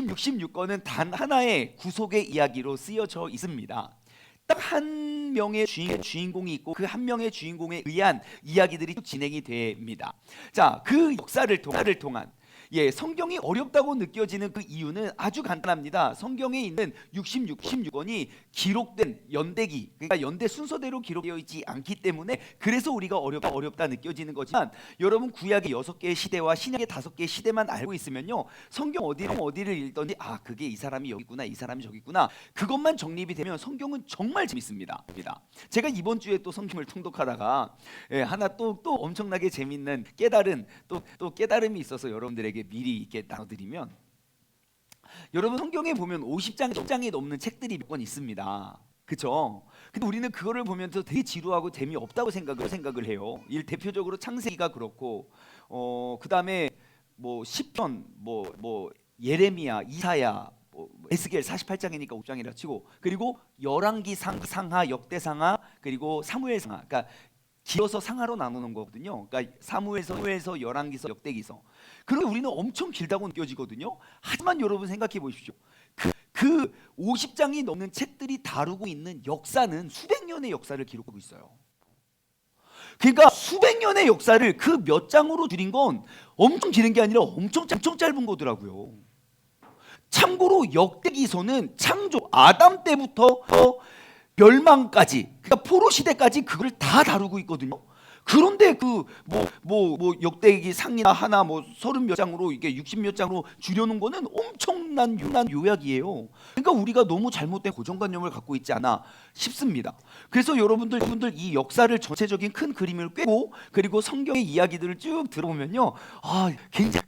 66권은 단 하나의 구속의 이야기로 쓰여져 있습니다. 딱 한 명의 주인공이 있고 그 한 명의 주인공에 의한 이야기들이 쭉 진행이 됩니다. 자, 그 역사를 통한 성경이 어렵다고 느껴지는 그 이유는 아주 간단합니다. 성경에 있는 66권이 기록된 연대기, 그러니까 연대 순서대로 기록되어 있지 않기 때문에 그래서 우리가 어렵다 느껴지는 거지만, 여러분 구약의 6개의 시대와 신약의 5개의 시대만 알고 있으면요, 성경 어디를 읽던지 그게 이 사람이 여기 있구나, 이 사람이 저기 있구나, 그것만 정립이 되면 성경은 정말 재밌습니다. 제가 이번 주에 또 성경을 통독하다가 하나 또 엄청나게 재밌는 또 깨달음이 있어서 여러분들에게 미리 이렇게 나눠드리면, 여러분 성경에 보면 50장이 넘는 책들이 몇 권 있습니다. 그렇죠? 근데 우리는 그거를 보면서 되게 지루하고 재미없다고 생각을 해요. 대표적으로 창세기가 그렇고, 그 다음에 뭐 시편, 뭐 예레미야, 이사야, 에스겔 48장이니까 5장이라 치고, 그리고 열왕기, 상하, 역대상하, 그리고 사무엘상하, 그러니까 기어서 상하로 나누는 거거든요. 그러니까 사무엘서, 열왕기서, 역대기서. 그런데 우리는 엄청 길다고 느껴지거든요. 하지만 여러분 생각해 보십시오. 그 50장이 넘는 책들이 다루고 있는 역사는 수백 년의 역사를 기록하고 있어요. 그러니까 수백 년의 역사를 그 몇 장으로 줄인 건 엄청 길은 게 아니라 엄청 짧은 거더라고요. 참고로 역대기서는 창조, 아담 때부터 멸망까지, 그러니까 포로 시대까지 그걸 다 다루고 있거든요. 그런데 뭐 역대기 상이나 하나 30몇 장으로 이게 60몇 장으로 줄여놓은 거는 엄청난 요약이에요. 그러니까 우리가 너무 잘못된 고정관념을 갖고 있지 않아 싶습니다. 그래서 여러분들 이 역사를 전체적인 큰 그림을 꿰고, 그리고 성경의 이야기들을 쭉 들어보면요,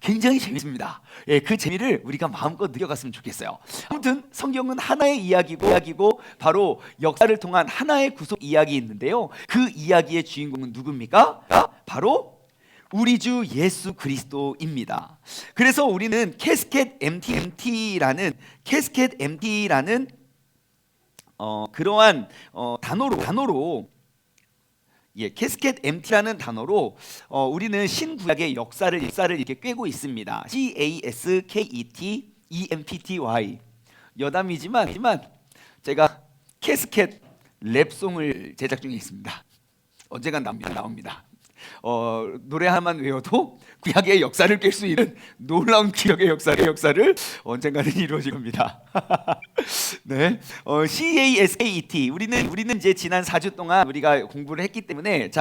굉장히 재밌습니다. 그 재미를 우리가 마음껏 느껴갔으면 좋겠어요. 아무튼 성경은 하나의 이야기고 바로 역사를 통한 하나의 구속 이야기 있는데요, 그 이야기의 주인공은 누굽니까? 바로 우리 주 예수 그리스도입니다. 그래서 우리는 캐스켓 MT라는 그러한 단어로 캐스켓 MT라는 단어로 우리는 신구약의 역사를 이렇게 꿰고 있습니다. CASKET EMPTY. 여담이지만 제가 캐스켓 랩송을 제작 중에 있습니다. 언젠간 나옵니다. 노래 하나만 외워도 구약의 역사를 깰 수 있는 놀라운 기적의 역사를 언젠가는 이루어질 겁니다. 네, CASKET. 우리는 이제 지난 4주 동안 우리가 공부를 했기 때문에,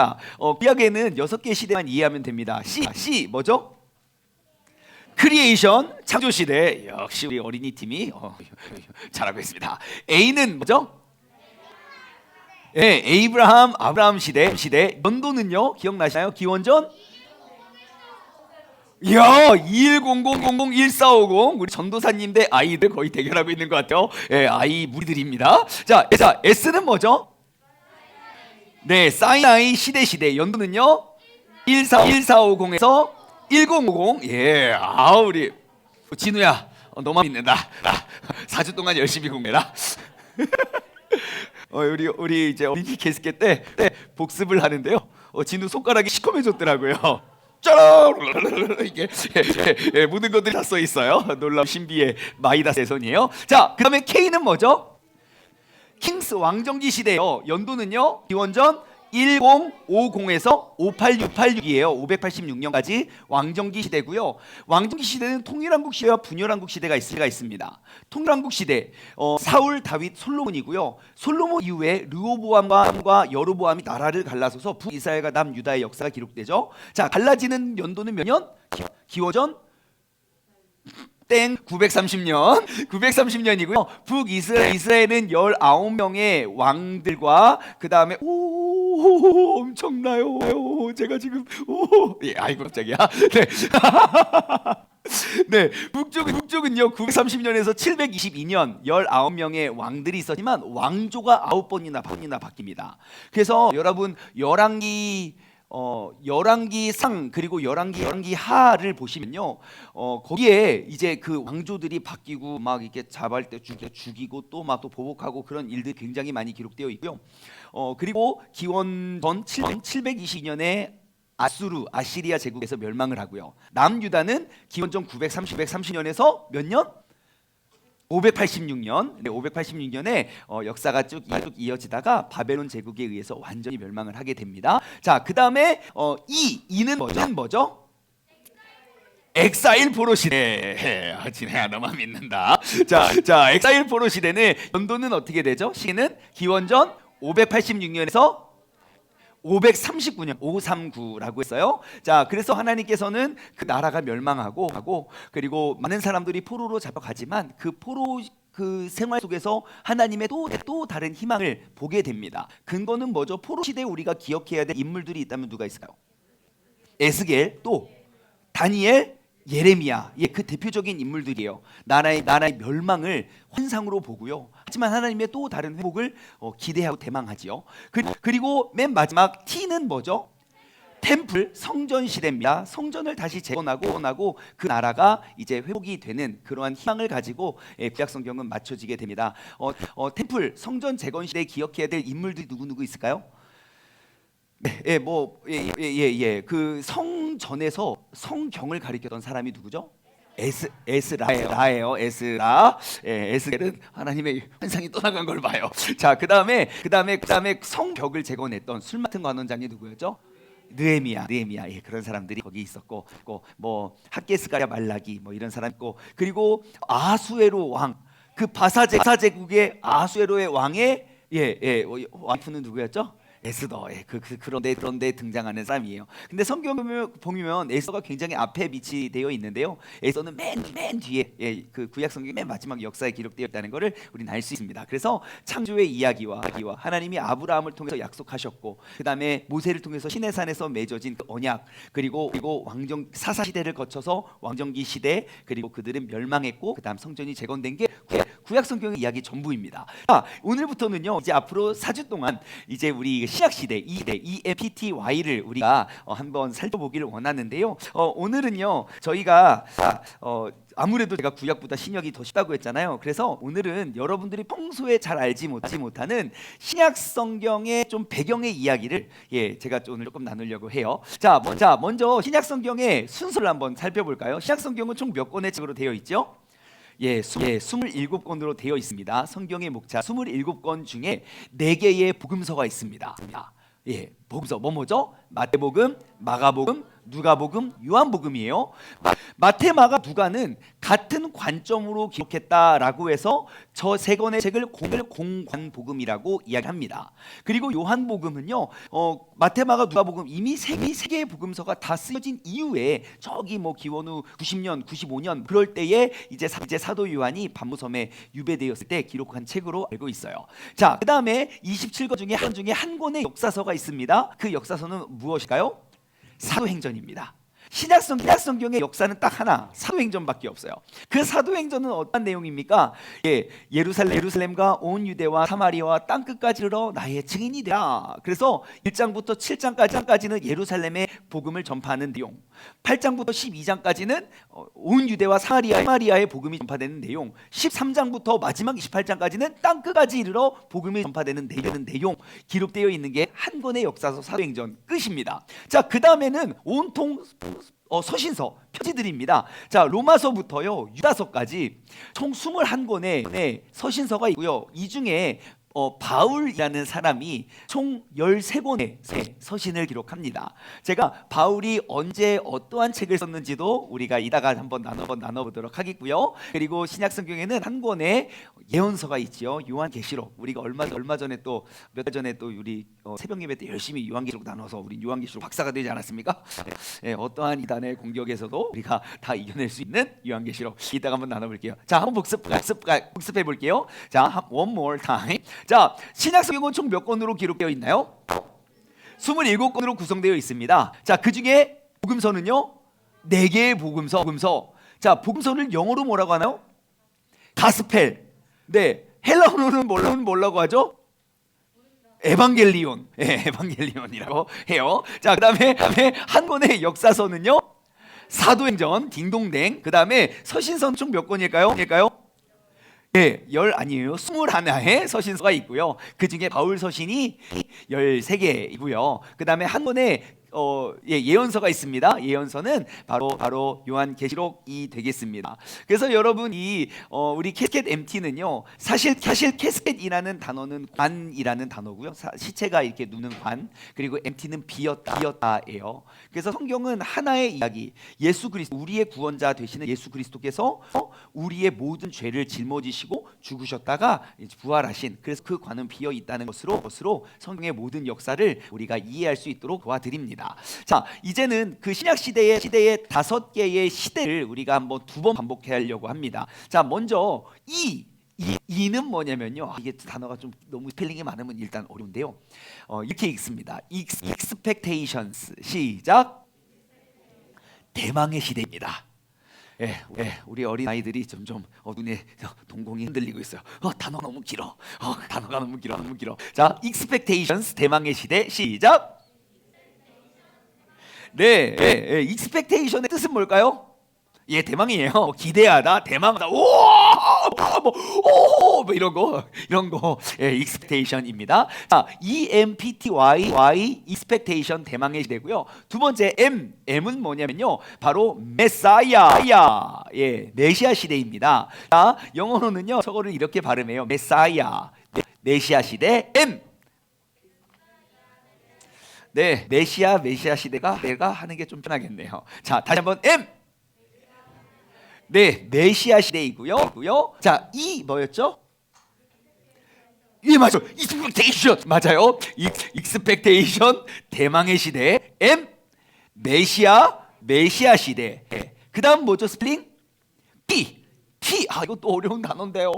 구약에는 6개의 시대만 이해하면 됩니다. C 뭐죠? 크리에이션, 창조 시대. 역시 우리 어린이 팀이 잘하고 있습니다. A는 뭐죠? 아브라함 시대. 연도는요, 기억나시나요? 기원전 2100-1450. 우리 전도사님 대 아이들 거의 대결하고 있는 것 같아요. 아이 무리들입니다. 자, S는 뭐죠? 네, 사이나이 시대. 연도는요 1450에서 1050. 우리 진우야, 너만 믿는다. 4주 동안 열심히 공부해라. 우리 이제 어린이 캐스켓 때 복습을 하는데요, 진우 손가락이 시커매졌더라고요. 짜란! 이게 모든 것들이 다 써 있어요. 놀라운 신비의 마이다스 대선이에요. 자, 그다음에 K는 뭐죠? 킹스 왕정기 시대요. 연도는요, 기원전 1050에서 5866이에요. 586년까지 왕정기 시대고요. 왕정기 시대는 통일한국 시대와 분열한국 시대가 있습니다. 통일한국 시대, 사울, 다윗, 솔로몬이고요. 솔로몬 이후에 르호보암과 여로보암이 나라를 갈라서서 북이스라엘과 남유다의 역사가 기록되죠. 자, 갈라지는 연도는 몇 년? 기원전 930년이고요. 북이스라엘은 19명의 왕들과 그 다음에 엄청나요. 제가 지금 아이고 깜짝이야. 네, 북쪽은요 930년에서 722년 19명의 왕들이 있었지만 왕조가 9번이나 바뀝니다. 그래서 여러분 열왕기 상 그리고 열왕기 하를 보시면요, 거기에 이제 그 왕조들이 바뀌고 막 이렇게 잡을 때 죽이고 또 보복하고 그런 일들이 굉장히 많이 기록되어 있고요. 그리고 기원전 722년에 아시리아 제국에서 멸망을 하고요. 남유다는 기원전 930년에서 몇 년? 586년, 586년에 역사가 쭉 이어지다가 바벨론 제국에 의해서 완전히 멸망을 하게 됩니다. 자, 그 다음에 이는 뭐죠? 엑사일 포로 시대. 진해야 너만 믿는다. 자, 엑사일 포로 시대는 연도는 어떻게 되죠? 시기는 기원전 586년에서 539년 539라고 했어요. 자, 그래서 하나님께서는 그 나라가 멸망하고 그리고 많은 사람들이 포로로 잡혀가지만 그 포로 그 생활 속에서 하나님의 또 다른 희망을 보게 됩니다. 근거는 뭐죠? 포로 시대에 우리가 기억해야 될 인물들이 있다면 누가 있을까요? 에스겔, 또 다니엘, 예레미야, 그 대표적인 인물들이에요. 나라의 멸망을 환상으로 보고요. 하지만 하나님의 또 다른 회복을 기대하고 대망하지요. 그리고 맨 마지막 T는 뭐죠? 템플, 성전 시대입니다. 성전을 다시 재건하고 그 나라가 이제 회복이 되는 그러한 희망을 가지고 구약 성경은 맞춰지게 됩니다. 템플, 성전 재건 시대에 기억해야 될 인물들이 누구 있을까요? 그 성전에서 성경을 가리켰던 사람이 누구죠? 에스라예요. 에스겔은 하나님의 환상이 떠나간 걸 봐요. 자, 그다음에 성벽을 재건했던 술 맡은 관원장이 누구였죠? 느헤미야. 그런 사람들이 거기 있었고, 뭐 학개스가랴 말라기 뭐 이런 사람 있고, 그리고 아수에로 왕, 그 바사 제국의 아수에로의 왕의 와이프는 누구였죠? 에스더. 그런데 등장하는 사람이에요. 근데 성경을 보면 에스더가 굉장히 앞에 위치되어 있는데요. 에스더는 맨 뒤에 그 구약 성경의 맨 마지막 역사에 기록되어 있다는 것을 우리는 알 수 있습니다. 그래서 창조의 이야기와 하나님이 아브라함을 통해서 약속하셨고, 그 다음에 모세를 통해서 시내산에서 맺어진 그 언약, 그리고 왕정 사사 시대를 거쳐서 왕정기 시대, 그리고 그들은 멸망했고, 그 다음 성전이 재건된 게 구약 성경의 이야기 전부입니다. 오늘부터는요, 이제 앞으로 4주 동안 이제 우리 신약 시대 EMPTY를 우리가 한번 살펴보기를 원하는데요. 오늘은요, 저희가 아무래도 제가 구약보다 신약이 더 쉽다고 했잖아요. 그래서 오늘은 여러분들이 평소에 잘 알지 못하는 신약 성경의 좀 배경의 이야기를 제가 오늘 조금 나누려고 해요. 자, 먼저 신약 성경의 순서를 한번 살펴볼까요? 신약 성경은 총 몇 권의 책으로 되어 있죠? 27권으로 되어 있습니다. 성경의 목차 27권 중에 4개의 복음서가 있습니다. 복음서 뭐죠? 마태복음, 마가복음, 누가복음, 요한복음이에요. 마태, 마가, 누가는 같은 관점으로 기록했다라고 해서 저 세 권의 책을 공관복음이라고 이야기합니다. 그리고 요한복음은요, 마태, 마가, 누가복음 이미 세 개의 복음서가 다 쓰여진 이후에 저기 뭐 기원 후 90년, 95년 그럴 때에 이제 사도 요한이 반모섬에 유배되었을 때 기록한 책으로 알고 있어요. 자, 그 다음에 27권 중에 한 권의 역사서가 있습니다. 그 역사서는 무엇일까요? 사도행전입니다. 신약 성경의 역사는 딱 하나, 사도행전밖에 없어요. 그 사도행전은 어떤 내용입니까? 예루살렘과 온 유대와 사마리아와 땅 끝까지 이르러 나의 증인이 되라. 그래서 1장부터 7장까지는 예루살렘의 복음을 전파하는 내용, 8장부터 12장까지는 온 유대와 사마리아의 복음이 전파되는 내용, 13장부터 마지막 28장까지는 땅 끝까지 이르러 복음이 전파되는 내용 기록되어 있는 게 한 권의 역사서 사도행전 끝입니다. 자, 그 다음에는 온통 서신서, 편지들입니다. 자, 로마서부터요 유다서까지 총 21권의 서신서가 있고요. 이 중에 바울이라는 사람이 총 13권의 서신을 기록합니다. 제가 바울이 언제 어떠한 책을 썼는지도 우리가 이따가 한번 나눠보도록 하겠고요. 그리고 신약 성경에는 한 권의 예언서가 있지요. 요한계시록. 우리가 얼마 전에 또 몇 달 전에 또 우리 새벽 예배 때 열심히 요한계시록 나눠서 우리 요한계시록 박사가 되지 않았습니까? 어떠한 이단의 공격에서도 우리가 다 이겨낼 수 있는 요한계시록. 이따가 한번 나눠볼게요. 자, 한번 복습해 볼게요. 자, one more time. 자, 신약 성경은 총 몇 권으로 기록되어 있나요? 27권으로 구성되어 있습니다. 자, 그 중에 복음서는요 4개의 복음서. 자, 복음서를 영어로 뭐라고 하나요? 가스펠. 네, 헬라어로는 뭐라고 하죠? 에반겔리온. 에반겔리온이라고 해요. 자, 그다음에 한 권의 역사서는요 사도행전, 딩동댕. 그다음에 서신서는 총 몇 권일까요? 21의 서신서가 있고요. 그 중에 바울 서신이 13개이고요. 그 다음에 한 권의 예언서가 있습니다. 예언서는 바로 요한계시록이 되겠습니다. 그래서 여러분 우리 캐스켓 MT는요, 사실 캐스켓이라는 단어는 관이라는 단어고요. 시체가 이렇게 눕는 관, 그리고 MT는 비었다예요. 그래서 성경은 하나의 이야기, 예수 그리스도, 우리의 구원자 되시는 예수 그리스도께서 우리의 모든 죄를 짊어지시고 죽으셨다가 부활하신, 그래서 그 관은 비어 있다는 것으로 성경의 모든 역사를 우리가 이해할 수 있도록 도와드립니다. 자, 이제는 그 신약 시대의 5개의 시대를 우리가 한번 2번 반복해 하려고 합니다. 자, 먼저 이는 뭐냐면요, 이게 단어가 좀 너무 스펠링이 많으면 일단 어려운데요, 이렇게 읽습니다. expectations. 시작. 대망의 시대입니다. 우리 어린 아이들이 점점 눈에 동공이 흔들리고 있어요. 단어가 너무 길어. 단어가 너무 길어. 자, expectations, 대망의 시대. 시작. 네, expectation의 뜻은 뭘까요? 대망이에요. 기대하다, 대망하다. 뭐 이런 거, expectation입니다. 자, EMPTY, expectation, 대망의 시대고요. 두 번째 M은 뭐냐면요, 바로 메사야, 메시아 시대입니다. 자, 영어로는요, 저거를 이렇게 발음해요. 메사야, 메시아 시대. M. 네, 메시아 시대가 내가 하는 게 좀 편하겠네요. 자, 다시 한번 M. 네, 메시아 시대이고요. 자, 뭐였죠? 맞죠. expectation 맞아요. expectation, 대망의 시대. M, 메시아 시대. 그 다음 뭐죠? 스펠링? T. 이거 또 어려운 단어인데요.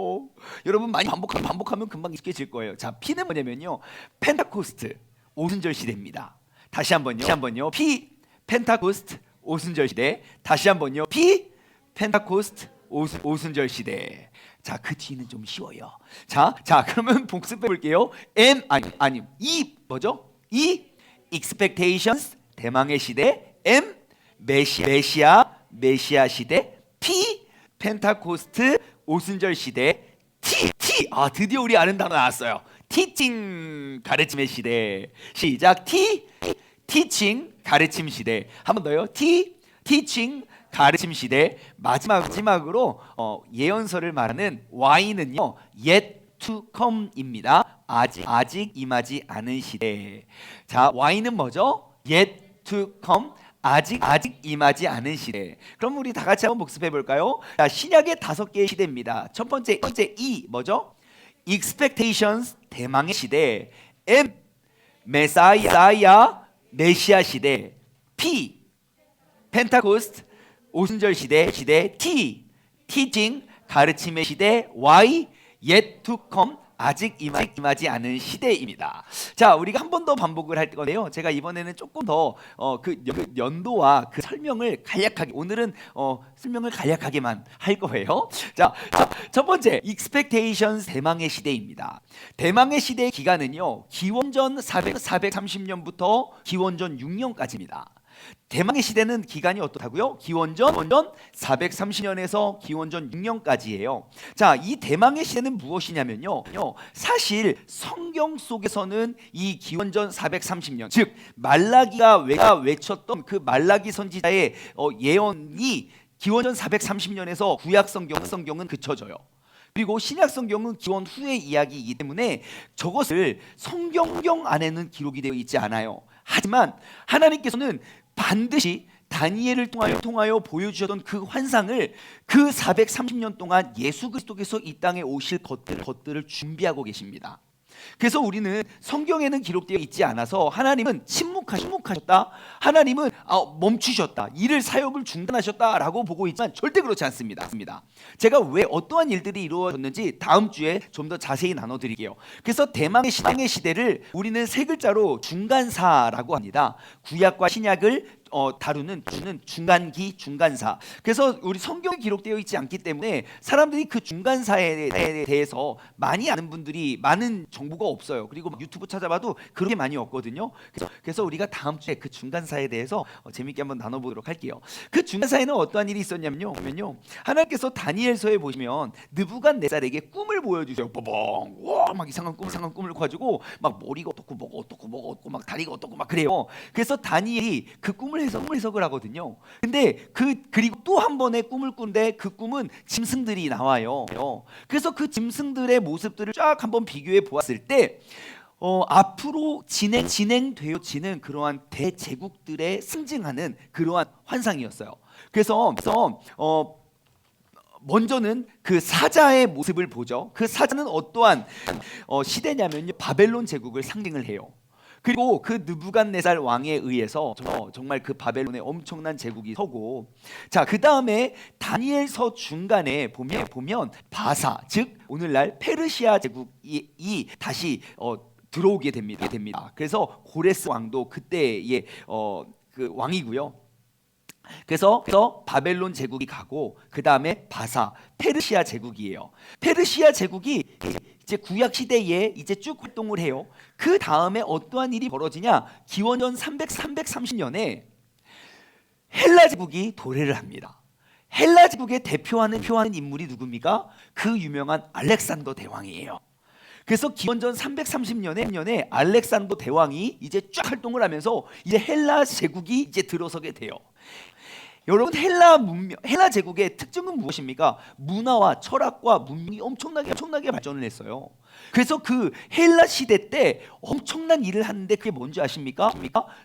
여러분 많이 반복하면 금방 익숙해질 거예요. 자, P는 뭐냐면요, 펜타코스트, 오순절 시대입니다. 다시 한번요. P, 펜타코스트, 오순절 시대. 다시 한번요. P, 펜타코스트, 오순절 시대. 자, 그 뒤는 좀 쉬워요. 자, 그러면 복습해 볼게요. 뭐죠? expectations, 대망의 시대. M, 메시아 시대. P, 펜타코스트, 오순절 시대. T. 드디어 우리 아는 단어 나왔어요. 티칭, 가르침의 시대. 시작. 티칭, 가르침 시대. 한 번 더요. 티칭, 가르침 시대. 마지막으로 예언서를 말하는 Y는요, yet to come입니다. 아직 임하지 않은 시대. 자, Y는 뭐죠? yet to come, 아직 임하지 않은 시대. 그럼 우리 다 같이 한번 복습해 볼까요? 자, 신약의 5개의 시대입니다. 첫 번째 뭐죠? expectations, 대망의 시대. M, 메사야, 메시아 시대. P, 펜타코스트, 오순절 시대. T, 티칭, 가르침의 시대. Y, yet to come, 아직 임하지 않은 시대입니다. 자, 우리가 한 번 더 반복을 할 건데요, 제가 이번에는 조금 더 그 연도와 그 설명을 간략하게, 오늘은 설명을 간략하게만 할 거예요. 자, 첫 번째 expectations, 대망의 시대입니다. 대망의 시대의 기간은요, 기원전 430년부터 기원전 6년까지입니다. 대망의 시대는 기간이 어떻다고요? 기원전 430년에서 기원전 6년까지예요. 자, 이 대망의 시대는 무엇이냐면요, 사실 성경 속에서는 이 기원전 430년, 즉 말라기가 외쳤던 그 말라기 선지자의 예언이 기원전 430년에서 구약 성경은 그쳐져요. 그리고 신약 성경은 기원 후의 이야기이기 때문에 저것을 성경 안에는 기록이 되어 있지 않아요. 하지만 하나님께서는 반드시 다니엘을 통하여 보여주셨던 그 환상을 그 430년 동안 예수 그리스도께서 이 땅에 오실 것들을 준비하고 계십니다. 그래서 우리는 성경에는 기록되어 있지 않아서 하나님은 침묵하셨다, 하나님은 멈추셨다, 일을 사역을 중단하셨다라고 보고 있지만 절대 그렇지 않습니다. 제가 왜 어떠한 일들이 이루어졌는지 다음 주에 좀 더 자세히 나눠드릴게요. 그래서 대망의 시대를 우리는 세 글자로 중간사라고 합니다. 구약과 신약을 다루는 중간기, 중간사. 그래서 우리 성경에 기록되어 있지 않기 때문에 사람들이 그 중간사에 대해서 많이 아는 분들이 많은 정보가 없어요. 그리고 유튜브 찾아봐도 그렇게 많이 없거든요. 그래서 우리가 다음 주에 그 중간사에 대해서 재밌게 한번 나눠보도록 할게요. 그 중간사에는 어떠한 일이 있었냐면요. 하나님께서 다니엘서에 보시면 느부갓네살에게 꿈을 보여주세요. 빠봉, 와, 막 이상한 꿈을 가지고 막 머리가 어떻고 뭐가 어떻고 막 다리가 어떻고 막 그래요. 그래서 다니엘이 그 꿈을 해석을 하거든요. 근데 그리고 또 한 번의 꿈을 꾼데 그 꿈은 짐승들이 나와요. 그래서 그 짐승들의 모습들을 쫙 한번 비교해 보았을 때 앞으로 진행되어지는 그러한 대제국들의 상징하는 그러한 환상이었어요. 그래서 먼저는 그 사자의 모습을 보죠. 그 사자는 어떠한 시대냐면요, 바벨론 제국을 상징을 해요. 그리고 그 느부갓네살 왕에 의해서 정말 그 바벨론의 엄청난 제국이 서고, 자, 그 다음에 다니엘서 중간에 보면 바사, 즉 오늘날 페르시아 제국이 다시 들어오게 됩니다. 그래서 고레스 왕도 그때의 그 왕이고요. 그래서 바벨론 제국이 가고 그 다음에 바사, 페르시아 제국이에요. 페르시아 제국이 이제 구약 시대에 이제 쭉 활동을 해요. 그 다음에 어떠한 일이 벌어지냐? 기원전 330년에 헬라 제국이 도래를 합니다. 헬라 제국의 대표하는 인물이 누굽니까? 그 유명한 알렉산더 대왕이에요. 그래서 기원전 330년에 알렉산더 대왕이 이제 쫙 활동을 하면서 이제 헬라 제국이 이제 들어서게 돼요. 여러분, 헬라 제국의 특징은 무엇입니까? 문화와 철학과 문명이 엄청나게 발전을 했어요. 그래서 그 헬라 시대 때 엄청난 일을 하는데 그게 뭔지 아십니까?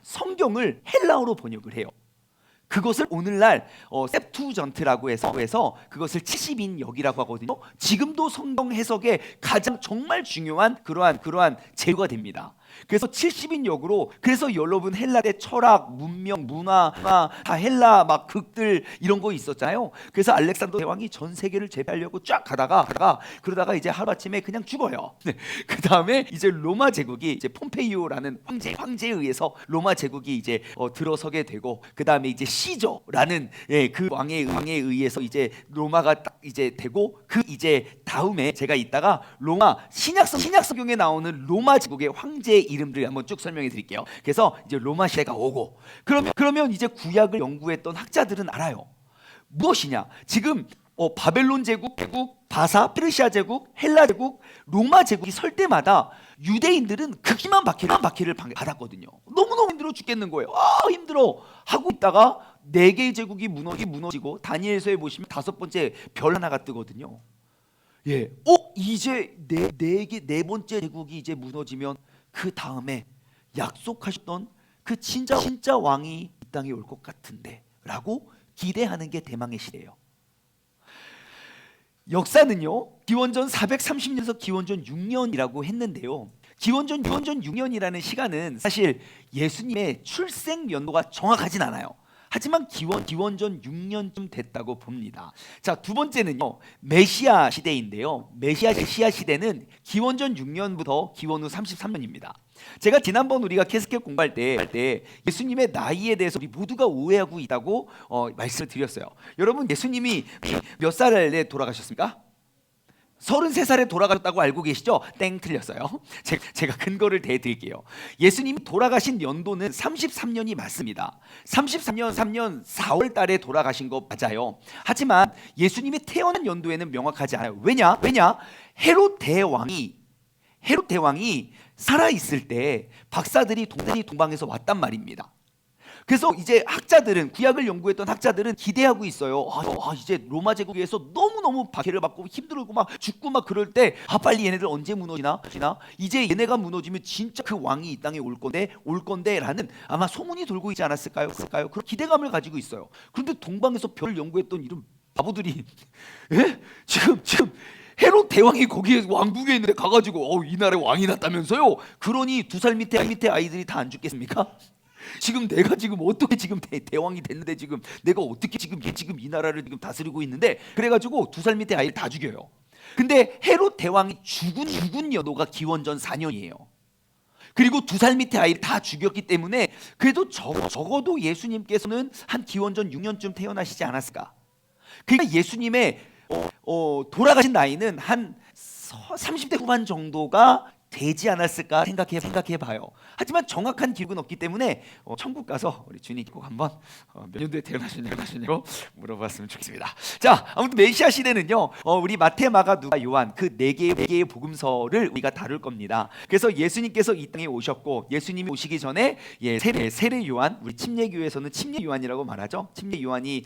성경을 헬라어로 번역을 해요. 그것을 오늘날 셉투전트라고 해서 그것을 70인역이라고 하거든요. 지금도 성경 해석에 가장 정말 중요한 그러한 재료가 됩니다. 그래서 70인역으로, 그래서 여러분 헬라의 철학, 문명, 문화 다 헬라 막 극들 이런 거 있었잖아요. 그래서 알렉산더 대왕이 전 세계를 제패하려고 쫙 그러다가 이제 하루아침에 그냥 죽어요. 네. 그 다음에 이제 로마 제국이 이제 폼페이오라는 황제에 의해서 로마 제국이 이제 들어서게 되고, 그 다음에 이제 시저라는 그 왕에 의해서 이제 로마가 딱 이제 되고, 그 이제 다음에 제가 이따가 로마 신약 성경에 나오는 로마 제국의 황제의 이름들을 한번 쭉 설명해 드릴게요. 그래서 이제 로마 시대가 오고, 그러면 이제 구약을 연구했던 학자들은 알아요. 무엇이냐? 지금 바벨론 제국, 바사, 페르시아 제국, 헬라 제국, 로마 제국이 설 때마다 유대인들은 극심한 박해를 받았거든요. 너무너무 힘들어 죽겠는 거예요. 힘들어 하고 있다가 4개의 제국이 무너지고 다니엘서에 보시면 5번째 별 하나가 뜨거든요. 예, 이제 네 번째 제국이 이제 무너지면 그 다음에 약속하셨던 그 진짜 왕이 이 땅에 올 것 같은데 라고 기대하는 게 대망의 시대예요. 역사는요, 기원전 430년에서 기원전 6년이라고 했는데요, 기원전 6년이라는 시간은 사실 예수님의 출생 연도가 정확하진 않아요. 하지만 기원전 6년쯤 됐다고 봅니다. 자, 두 번째는요, 메시아 시대인데요, 메시아 시대는 기원전 6년부터 기원 후 33년입니다. 제가 지난번 우리가 캐스켓 공부할 때 예수님의 나이에 대해서 우리 모두가 오해하고 있다고 말씀을 드렸어요. 여러분, 예수님이 몇 살에 돌아가셨습니까? 33살에 돌아가셨다고 알고 계시죠? 땡, 틀렸어요. 제가 근거를 대드릴게요. 예수님이 돌아가신 연도는 33년이 맞습니다. 33년 4월 달에 돌아가신 거 맞아요. 하지만 예수님이 태어난 연도에는 명확하지 않아요. 왜냐? 헤롯 대왕이 살아있을 때 박사들이 동방에서 왔단 말입니다. 그래서 이제 구약을 연구했던 학자들은 기대하고 있어요. 이제 로마 제국에서 너무너무 박해를 받고 힘들고 막 죽고 막 그럴 때 빨리 얘네들 언제 무너지나? 이제 얘네가 무너지면 진짜 그 왕이 이 땅에 올 건데라는 아마 소문이 돌고 있지 않았을까요? 그런 기대감을 가지고 있어요. 그런데 동방에서 별을 연구했던 이런 바보들이 지금 헤롯 대왕이 거기에 왕궁에 있는데 가가지고 이 나라에 왕이 났다면서요? 그러니 2살 밑에 아이들이 다 안 죽겠습니까? 지금 내가 어떻게 대왕이 됐는데 내가 어떻게 이 나라를 다스리고 있는데, 그래가지고 2살 밑에 아이를 다 죽여요. 근데 헤롯 대왕이 죽은 연도가 기원전 4년이에요. 그리고 2살 밑에 아이를 다 죽였기 때문에 그래도 적어도 예수님께서는 한 기원전 6년쯤 태어나시지 않았을까. 그러니까 예수님의 돌아가신 나이는 한 30대 후반 정도가 되지 않았을까 생각해 봐요. 하지만 정확한 기록은 없기 때문에 천국 가서 우리 주님께 꼭 한번 몇 년도에 태어나셨냐고 물어봤으면 좋겠습니다. 자, 아무튼 메시아 시대는요, 우리 마태, 마가, 누가, 요한 그 네 개의 복음서를 우리가 다룰 겁니다. 그래서 예수님께서 이 땅에 오셨고, 예수님이 오시기 전에 세례 요한, 우리 침례교에서는 침례 요한이라고 말하죠. 침례 요한이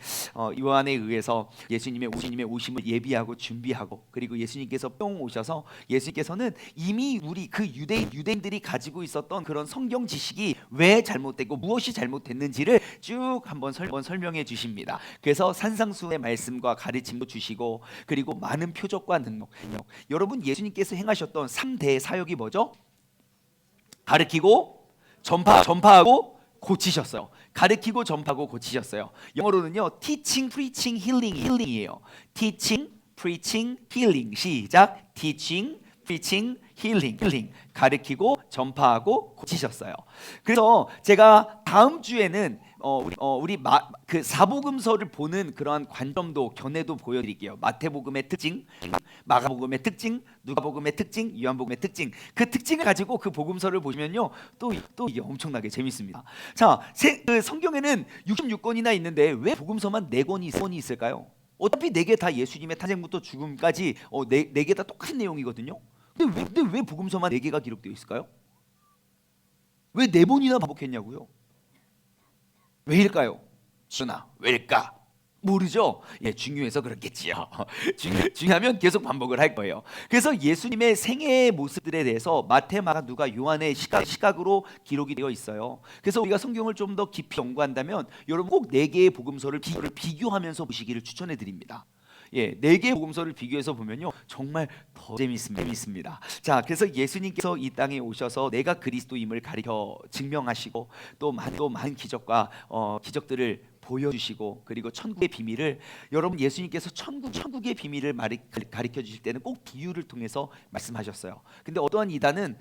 요한에 의해서 예수님의 오심을 예비하고 준비하고, 그리고 예수님께서 뿅 오셔서 예수님께서는 이미 우리 그 유대인들이 가지고 있었던 그런 성경 지식이 왜 잘못됐고 무엇이 잘못됐는지를 쭉 한번 설명해 주십니다. 그래서 산상수훈의 말씀과 가르침도 주시고, 그리고 많은 표적과 능력. 여러분, 예수님께서 행하셨던 3대 사역이 뭐죠? 가르치고 전파하고 고치셨어요. 가르치고 전파하고 고치셨어요. 영어로는요, teaching, preaching, healing이에요. teaching, preaching, healing. 시작. teaching, preaching, healing. 가르치고 전파하고 고치셨어요. 그래서 제가 다음 주에는 우리 그 사복음서를 보는 그러한 관점도 견해도 보여드릴게요. 마태복음의 특징, 마가복음의 특징, 누가복음의 특징, 요한복음의 특징. 그 특징을 가지고 그 복음서를 보시면요, 또 이게 엄청나게 재밌습니다. 자, 그 성경에는 66권이나 있는데 왜 복음서만 4권이 있을까요? 어차피 4개 다 예수님의 탄생부터 죽음까지 4개 다 똑같은 내용이거든요. 근데 왜 복음서만 4개가 기록되어 있을까요? 왜 4번이나 반복했냐고요? 왜일까요? 왜일까? 모르죠? 예, 중요해서 그렇겠지요. 중요하면 계속 반복을 할 거예요. 그래서 예수님의 생애의 모습들에 대해서 마태, 마가, 누가, 요한의 시각으로 기록이 되어 있어요. 그래서 우리가 성경을 좀 더 깊이 연구한다면 여러분 꼭 4개의 복음서를 비교하면서 보시기를 추천해 드립니다. 예, 4개의 복음서를 비교해서 보면요, 정말 더 재밌습니다. 자, 그래서 예수님께서 이 땅에 오셔서 내가 그리스도임을 가르쳐 증명하시고, 또 많은 기적들을 보여주시고, 그리고 천국의 비밀을, 여러분 예수님께서 천국의 비밀을 가르쳐 주실 때는 꼭 비유를 통해서 말씀하셨어요. 근데 어떠한 이단은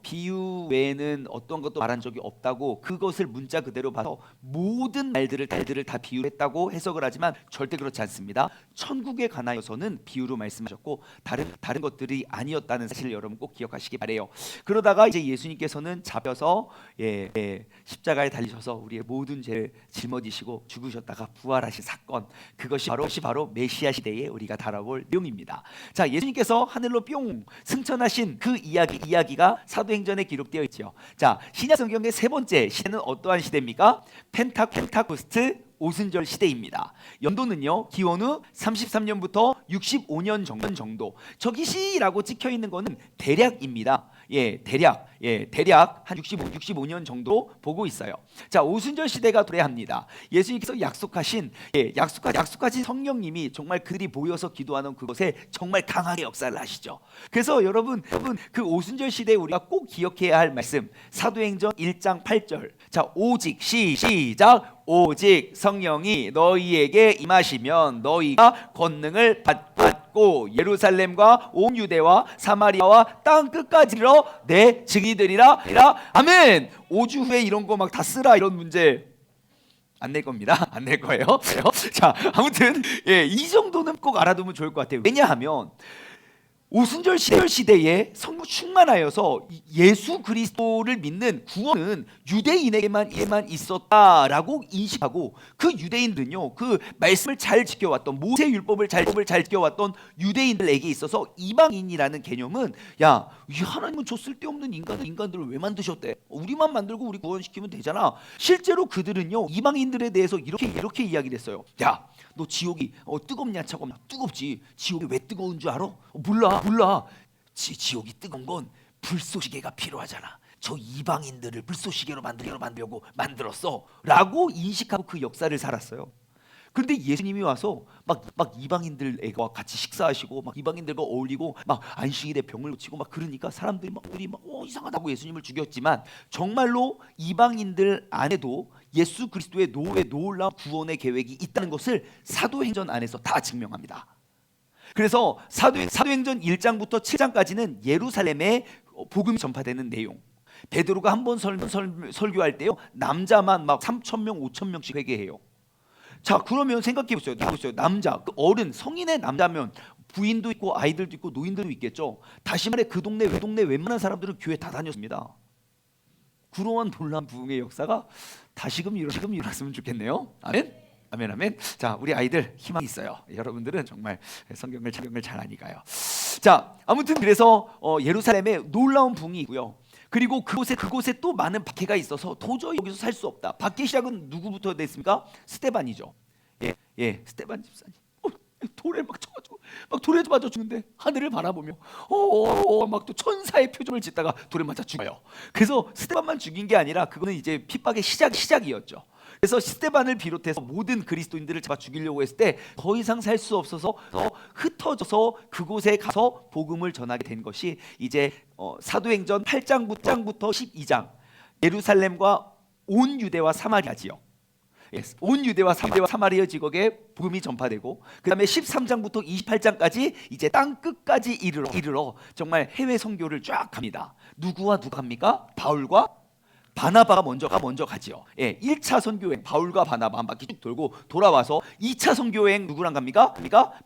비유 외에는 어떤 것도 말한 적이 없다고, 그것을 문자 그대로 봐서 모든 말들을 다 비유로 했다고 해석을 하지만 절대 그렇지 않습니다. 천국에 관하여서는 비유로 말씀하셨고 다른 것들이 아니었다는 사실을 여러분 꼭 기억하시기 바래요. 그러다가 이제 예수님께서는 잡혀서 십자가에 달리셔서 우리의 모든 죄를 짊어지시고 죽으셨다가 부활하신 사건, 그것이 바로 메시아 시대에 우리가 다뤄볼 내용입니다. 자, 예수님께서 하늘로 뿅 승천하신 그 이야기가 사도행전에 기록되어 있죠. 자, 신약 성경의 3번째 시대는 어떠한 시대입니까? 펜타코스트 오순절 시대입니다. 연도는요, 기원 후 33년부터 65년 정도. 저기 시라고 찍혀 있는 거는 대략입니다. 대략 한 65년 정도 보고 있어요. 자, 오순절 시대가 도래합니다. 예수님께서 약속하신 성령님이 정말 그들이 모여서 기도하는 그곳에 정말 강하게 역사를 하시죠. 그래서 여러분 그 오순절 시대에 우리가 꼭 기억해야 할 말씀, 사도행전 1장 8절. 자, 오직 시작. 오직 성령이 너희에게 임하시면 너희가 권능을 받고 예루살렘과 온 유대와 사마리아와 땅 끝까지 이르러 내 증인이 되리라. 아멘. 5주 후에 이런 거 막 다 쓰라, 이런 문제 안 낼 겁니다. 안 낼 거예요. 자, 아무튼 이 정도는 꼭 알아두면 좋을 것 같아요. 왜냐하면 오순절 시대에 성령 충만하여서 예수 그리스도를 믿는 구원은 유대인에게만 있었다라고 인식하고, 그 유대인들은요, 그 말씀을 잘 지켜왔던, 모세 율법을 잘 지켜왔던 유대인들에게 있어서 이방인이라는 개념은, 야, 이 하나님은 저 쓸데없는 인간들을 왜 만드셨대? 우리만 만들고 우리 구원시키면 되잖아. 실제로 그들은요, 이방인들에 대해서 이렇게 이야기를 했어요. 야, 너 지옥이 뜨겁냐 차갑냐? 뜨겁지. 지옥이 왜 뜨거운 줄 알아? 몰라. 지옥이 뜨거운 건 불쏘시개가 필요하잖아. 저 이방인들을 불쏘시개로 만들려고 만들었어 라고 인식하고 그 역사를 살았어요. 그런데 예수님이 와서 막 이방인들과 같이 식사하시고, 막 이방인들과 어울리고, 막 안식일에 병을 고치고 막 그러니까 사람들이 이상하다고 예수님을 죽였지만, 정말로 이방인들 안에도 예수 그리스도의 놀라운 구원의 계획이 있다는 것을 사도행전 안에서 다 증명합니다. 그래서 사도행전 1장부터 7장까지는 예루살렘에 복음이 전파되는 내용, 베드로가 한 번 설교할 때요, 남자만 막 3,000명, 5,000명씩 회개해요. 자, 그러면 생각해 보세요. 남자, 그 어른, 성인의 남자면 부인도 있고 아이들도 있고 노인들도 있겠죠. 다시 말해 그 동네 웬만한 사람들은 교회 다 다녔습니다. 그러한 놀라운 부흥의 역사가 다시금 일어났으면 좋겠네요. 아멘. 아멘, 아멘. 자, 우리 아이들 희망이 있어요. 여러분들은 정말 성경을 잘 아니까요. 자, 아무튼 그래서 예루살렘에 놀라운 부흥이 있고요. 그리고 그곳에 또 많은 박해가 있어서 도저히 여기서 살 수 없다. 박해 시작은 누구부터 됐습니까? 스데반이죠. 스데반 집사님. 돌에 막 쳐가지고 막 돌에 맞아 죽는데 하늘을 바라보며 막 또 천사의 표정을 짓다가 돌에 맞아 죽어요. 그래서 스데반만 죽인 게 아니라 그거는 이제 핍박의 시작이었죠. 그래서 스데반을 비롯해서 모든 그리스도인들을 잡아 죽이려고 했을 때 더 이상 살 수 없어서 흩어져서 그곳에 가서 복음을 전하게 된 것이 이제 사도행전 8장부터 12장 예루살렘과 온 유대와 사마리아 지역, 온 유대와 사마리아 지역에 복음이 전파되고, 그 다음에 13장부터 28장까지 이제 땅 끝까지 이르러 정말 해외 선교를 쫙 갑니다. 누가 갑니까? 바울과 바나바가 먼저 가지요. 1차 선교행 바울과 바나바 한 바퀴 쭉 돌고 돌아와서 2차 선교행 누구랑 갑니까?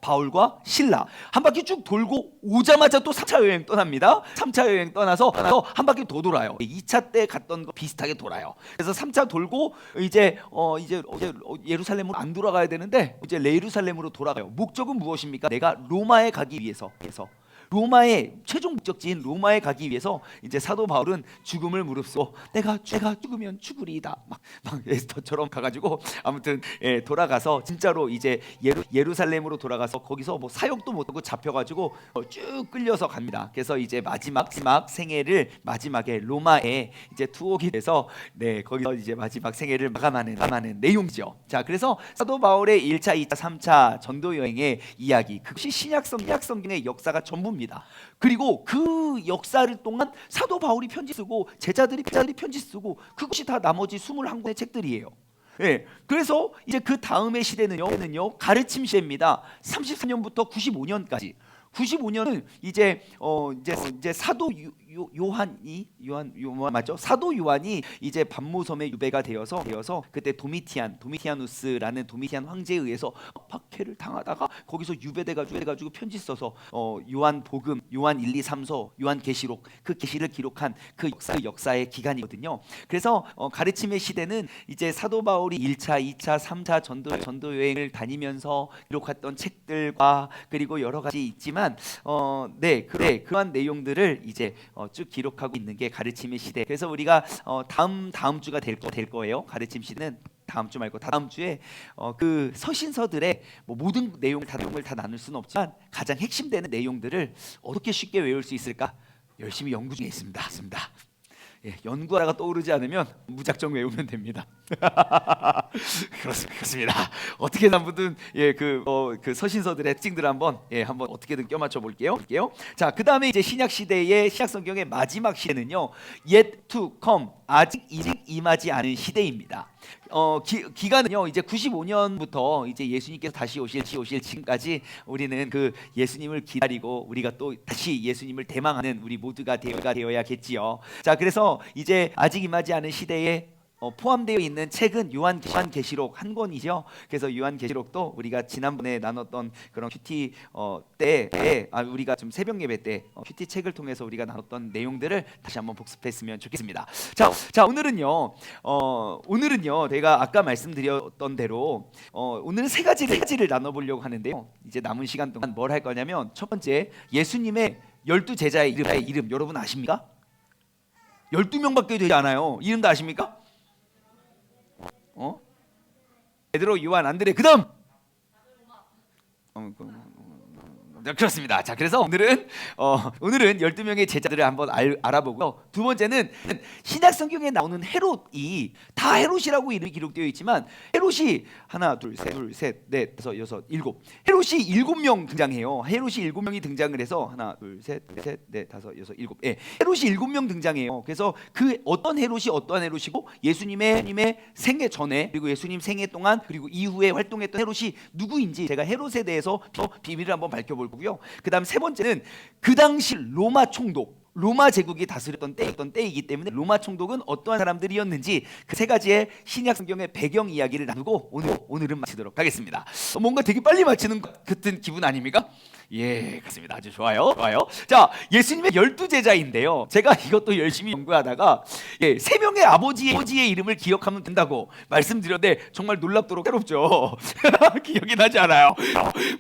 바울과 실라 한 바퀴 쭉 돌고 오자마자 또 3차 여행 떠납니다. 3차 여행 떠나서 한 바퀴 더 돌아요. 2차 때 갔던 거 비슷하게 돌아요. 그래서 3차 돌고 이제 예루살렘으로 안 돌아가야 되는데 이제 예루살렘으로 돌아가요. 목적은 무엇입니까? 내가 로마에 가기 위해서. 로마의 최종 목적지인 로마에 가기 위해서 이제 사도 바울은 죽음을 무릅쓰고 내가 죽으면 죽으리이다 막 에스더처럼 가가지고 아무튼 돌아가서 진짜로 이제 예루살렘으로 돌아가서 거기서 뭐 사역도 못하고 잡혀가지고 쭉 끌려서 갑니다. 그래서 이제 마지막 생애를 마지막에 로마에 이제 투옥이 돼서 거기서 이제 마지막 생애를 마감하는 내용이죠. 자, 그래서 사도 바울의 1차, 2차, 3차 전도 여행의 이야기, 그것이 신약 성경의 역사가 전부입니다. 그리고 그 역사를 동안 사도 바울이 편지 쓰고 제자들이 편지 쓰고 그것이 다 나머지 21권의 책들이에요. 그래서 이제 그 다음의 시대는요 가르침 시대입니다. 33년부터 95년까지. 95년은 이제 사도 요한이 맞죠? 사도 요한이 이제 반모섬에 유배가 되어서 그때 도미티아누스라는 도미티안 황제에 의해서 박해를 당하다가 거기서 유배돼가지고 편지 써서 요한 복음, 요한 1, 2, 3서, 요한 계시록, 그 계시를 기록한 그 역사의 기간이거든요. 그래서 가르침의 시대는 이제 사도 바울이 1차, 2차, 3차 전도 여행을 다니면서 기록했던 책들과 그리고 여러 가지 있지만 그러한 내용들을 이제 쭉 기록하고 있는 게 가르침의 시대. 그래서 우리가 다음 주가 될 거예요. 가르침 시대는 다음 주 말고 다음 주에 그 서신서들의 모든 내용을 다 나눌 수는 없지만 가장 핵심되는 내용들을 어떻게 쉽게 외울 수 있을까 열심히 연구 중에 있습니다. 연구하다가 떠오르지 않으면 무작정 외우면 됩니다. 그렇습니다. 어떻게든 한번 그 서신서들의 특징들을 한번 어떻게든 껴맞춰 볼게요. 자, 그 다음에 이제 신약 시대의 신약 성경의 마지막 시대는요, yet to come, 아직 임하지 않은 시대입니다. 기간은요 이제 95년부터 이제 예수님께서 다시 오실 지금까지 우리는 그 예수님을 기다리고 우리가 또 다시 예수님을 대망하는 우리 모두가 되어야겠지요. 자, 그래서 이제 아직 임하지 않은 시대에 포함되어 있는 책은 요한계시록 한 권이죠. 그래서 요한계시록도 우리가 지난번에 나눴던 그런 큐티 우리가 좀 새벽 예배 때 큐티 책을 통해서 우리가 나눴던 내용들을 다시 한번 복습했으면 좋겠습니다. 자, 오늘은요 제가 아까 말씀드렸던 대로 오늘은 세 가지를 나눠보려고 하는데요. 이제 남은 시간 동안 뭘 할 거냐면, 첫 번째, 예수님의 12제자의 이름 여러분 아십니까? 12명밖에 되지 않아요. 이름 다 아십니까? 베드로, 요한, 안드레, 그다음 그렇습니다. 자, 그래서 오늘은 12명의 제자들을 한번 알아보고요. 두 번째는 신약 성경에 나오는 헤롯이 다 헤롯이라고 이름이 기록되어 있지만 헤롯이 하나, 둘, 셋, 넷, 다섯, 여섯, 일곱. 헤롯이 7명 등장해요. 헤롯이 7명이 등장을 해서 하나, 둘, 셋, 넷, 다섯, 여섯, 일곱. 헤롯이 7명 등장해요. 그래서 그 어떤 헤롯이고 예수님의 생애 전에 그리고 예수님 생애 동안 그리고 이후에 활동했던 헤롯이 누구인지 제가 헤롯에 대해서 비밀을 한번 밝혀볼 거고요. 그 다음 세 번째는 그 당시 로마 총독 로마 제국이 다스렸던 때이기 때문에 로마 총독은 어떠한 사람들이었는지 그 세 가지의 신약 성경의 배경 이야기를 나누고 오늘은 마치도록 하겠습니다. 뭔가 되게 빨리 마치는 것 같은 기분 아닙니까? 예, 그렇습니다. 아주 좋아요. 자, 예수님의 12제자인데요. 제가 이것도 열심히 연구하다가 세 명의 아버지의 이름을 기억하면 된다고 말씀드렸는데 정말 놀랍도록 새롭죠. 기억이 나지 않아요.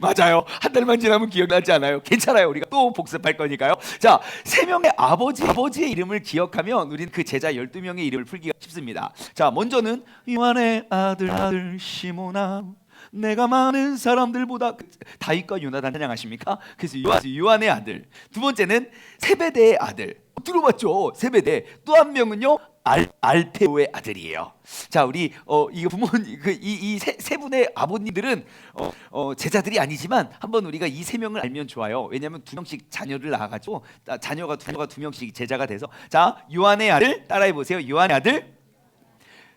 맞아요. 한 달만 지나면 기억이 나지 않아요. 괜찮아요. 우리가 또 복습할 거니까요. 자, 세 명의 아버지의 이름을 기억하면 우리는 그 제자 12명의 이름을 풀기가 쉽습니다. 자, 먼저는 요한의 아들 시몬아, 내가 많은 사람들보다 다윗과 요나단 찬양하십니까? 그래서 요한의 아들. 두 번째는 세베대의 아들. 들어봤죠? 세베대. 또 한 명은요, 알페오의 아들이에요. 자, 우리 이거 부모님 이 세 분의 아버님들은 제자들이 아니지만 한번 우리가 이 세 명을 알면 좋아요. 왜냐하면 두 명씩 자녀를 낳아가지고 자녀가 두 명씩 제자가 돼서. 자, 요한의 아들 따라해 보세요. 요한의 아들,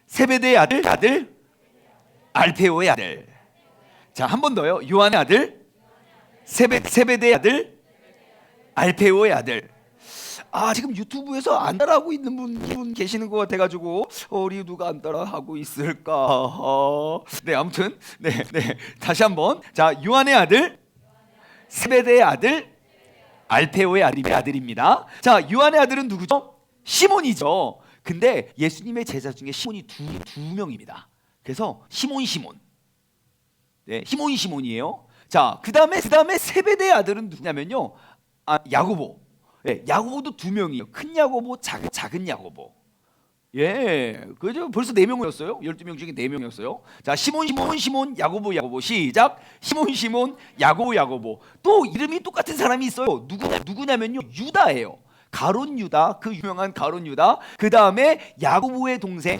세베대의 아들, 알페오의 아들. 자, 한 번 더요. 요한의 아들, 세베대의 아들, 알페오의 아들. 아, 지금 유튜브에서 안 따라하고 있는 분 계시는 것 같아가지고 우리 누가 안 따라하고 있을까? 네, 아무튼 네, 다시 한번. 자, 요한의 아들, 세베대의 아들, 알페오의 아들입니다. 자, 요한의 아들은 누구죠? 시몬이죠. 근데 예수님의 제자 중에 시몬이 두 명입니다. 그래서 시몬. 네, 시몬이에요. 자, 그다음에 세베대의 아들은 누구냐면요, 야고보. 네, 야고보도 두 명이에요. 큰 야고보, 작은 야고보. 예, 그죠? 벌써 4명이었어요. 12명 중에 4명이었어요. 자, 시몬, 야고보. 시작. 시몬, 야고보. 또 이름이 똑같은 사람이 있어요. 누구냐면요, 유다예요. 가룟 유다, 그 유명한 가룟 유다. 그 다음에 야고보의 동생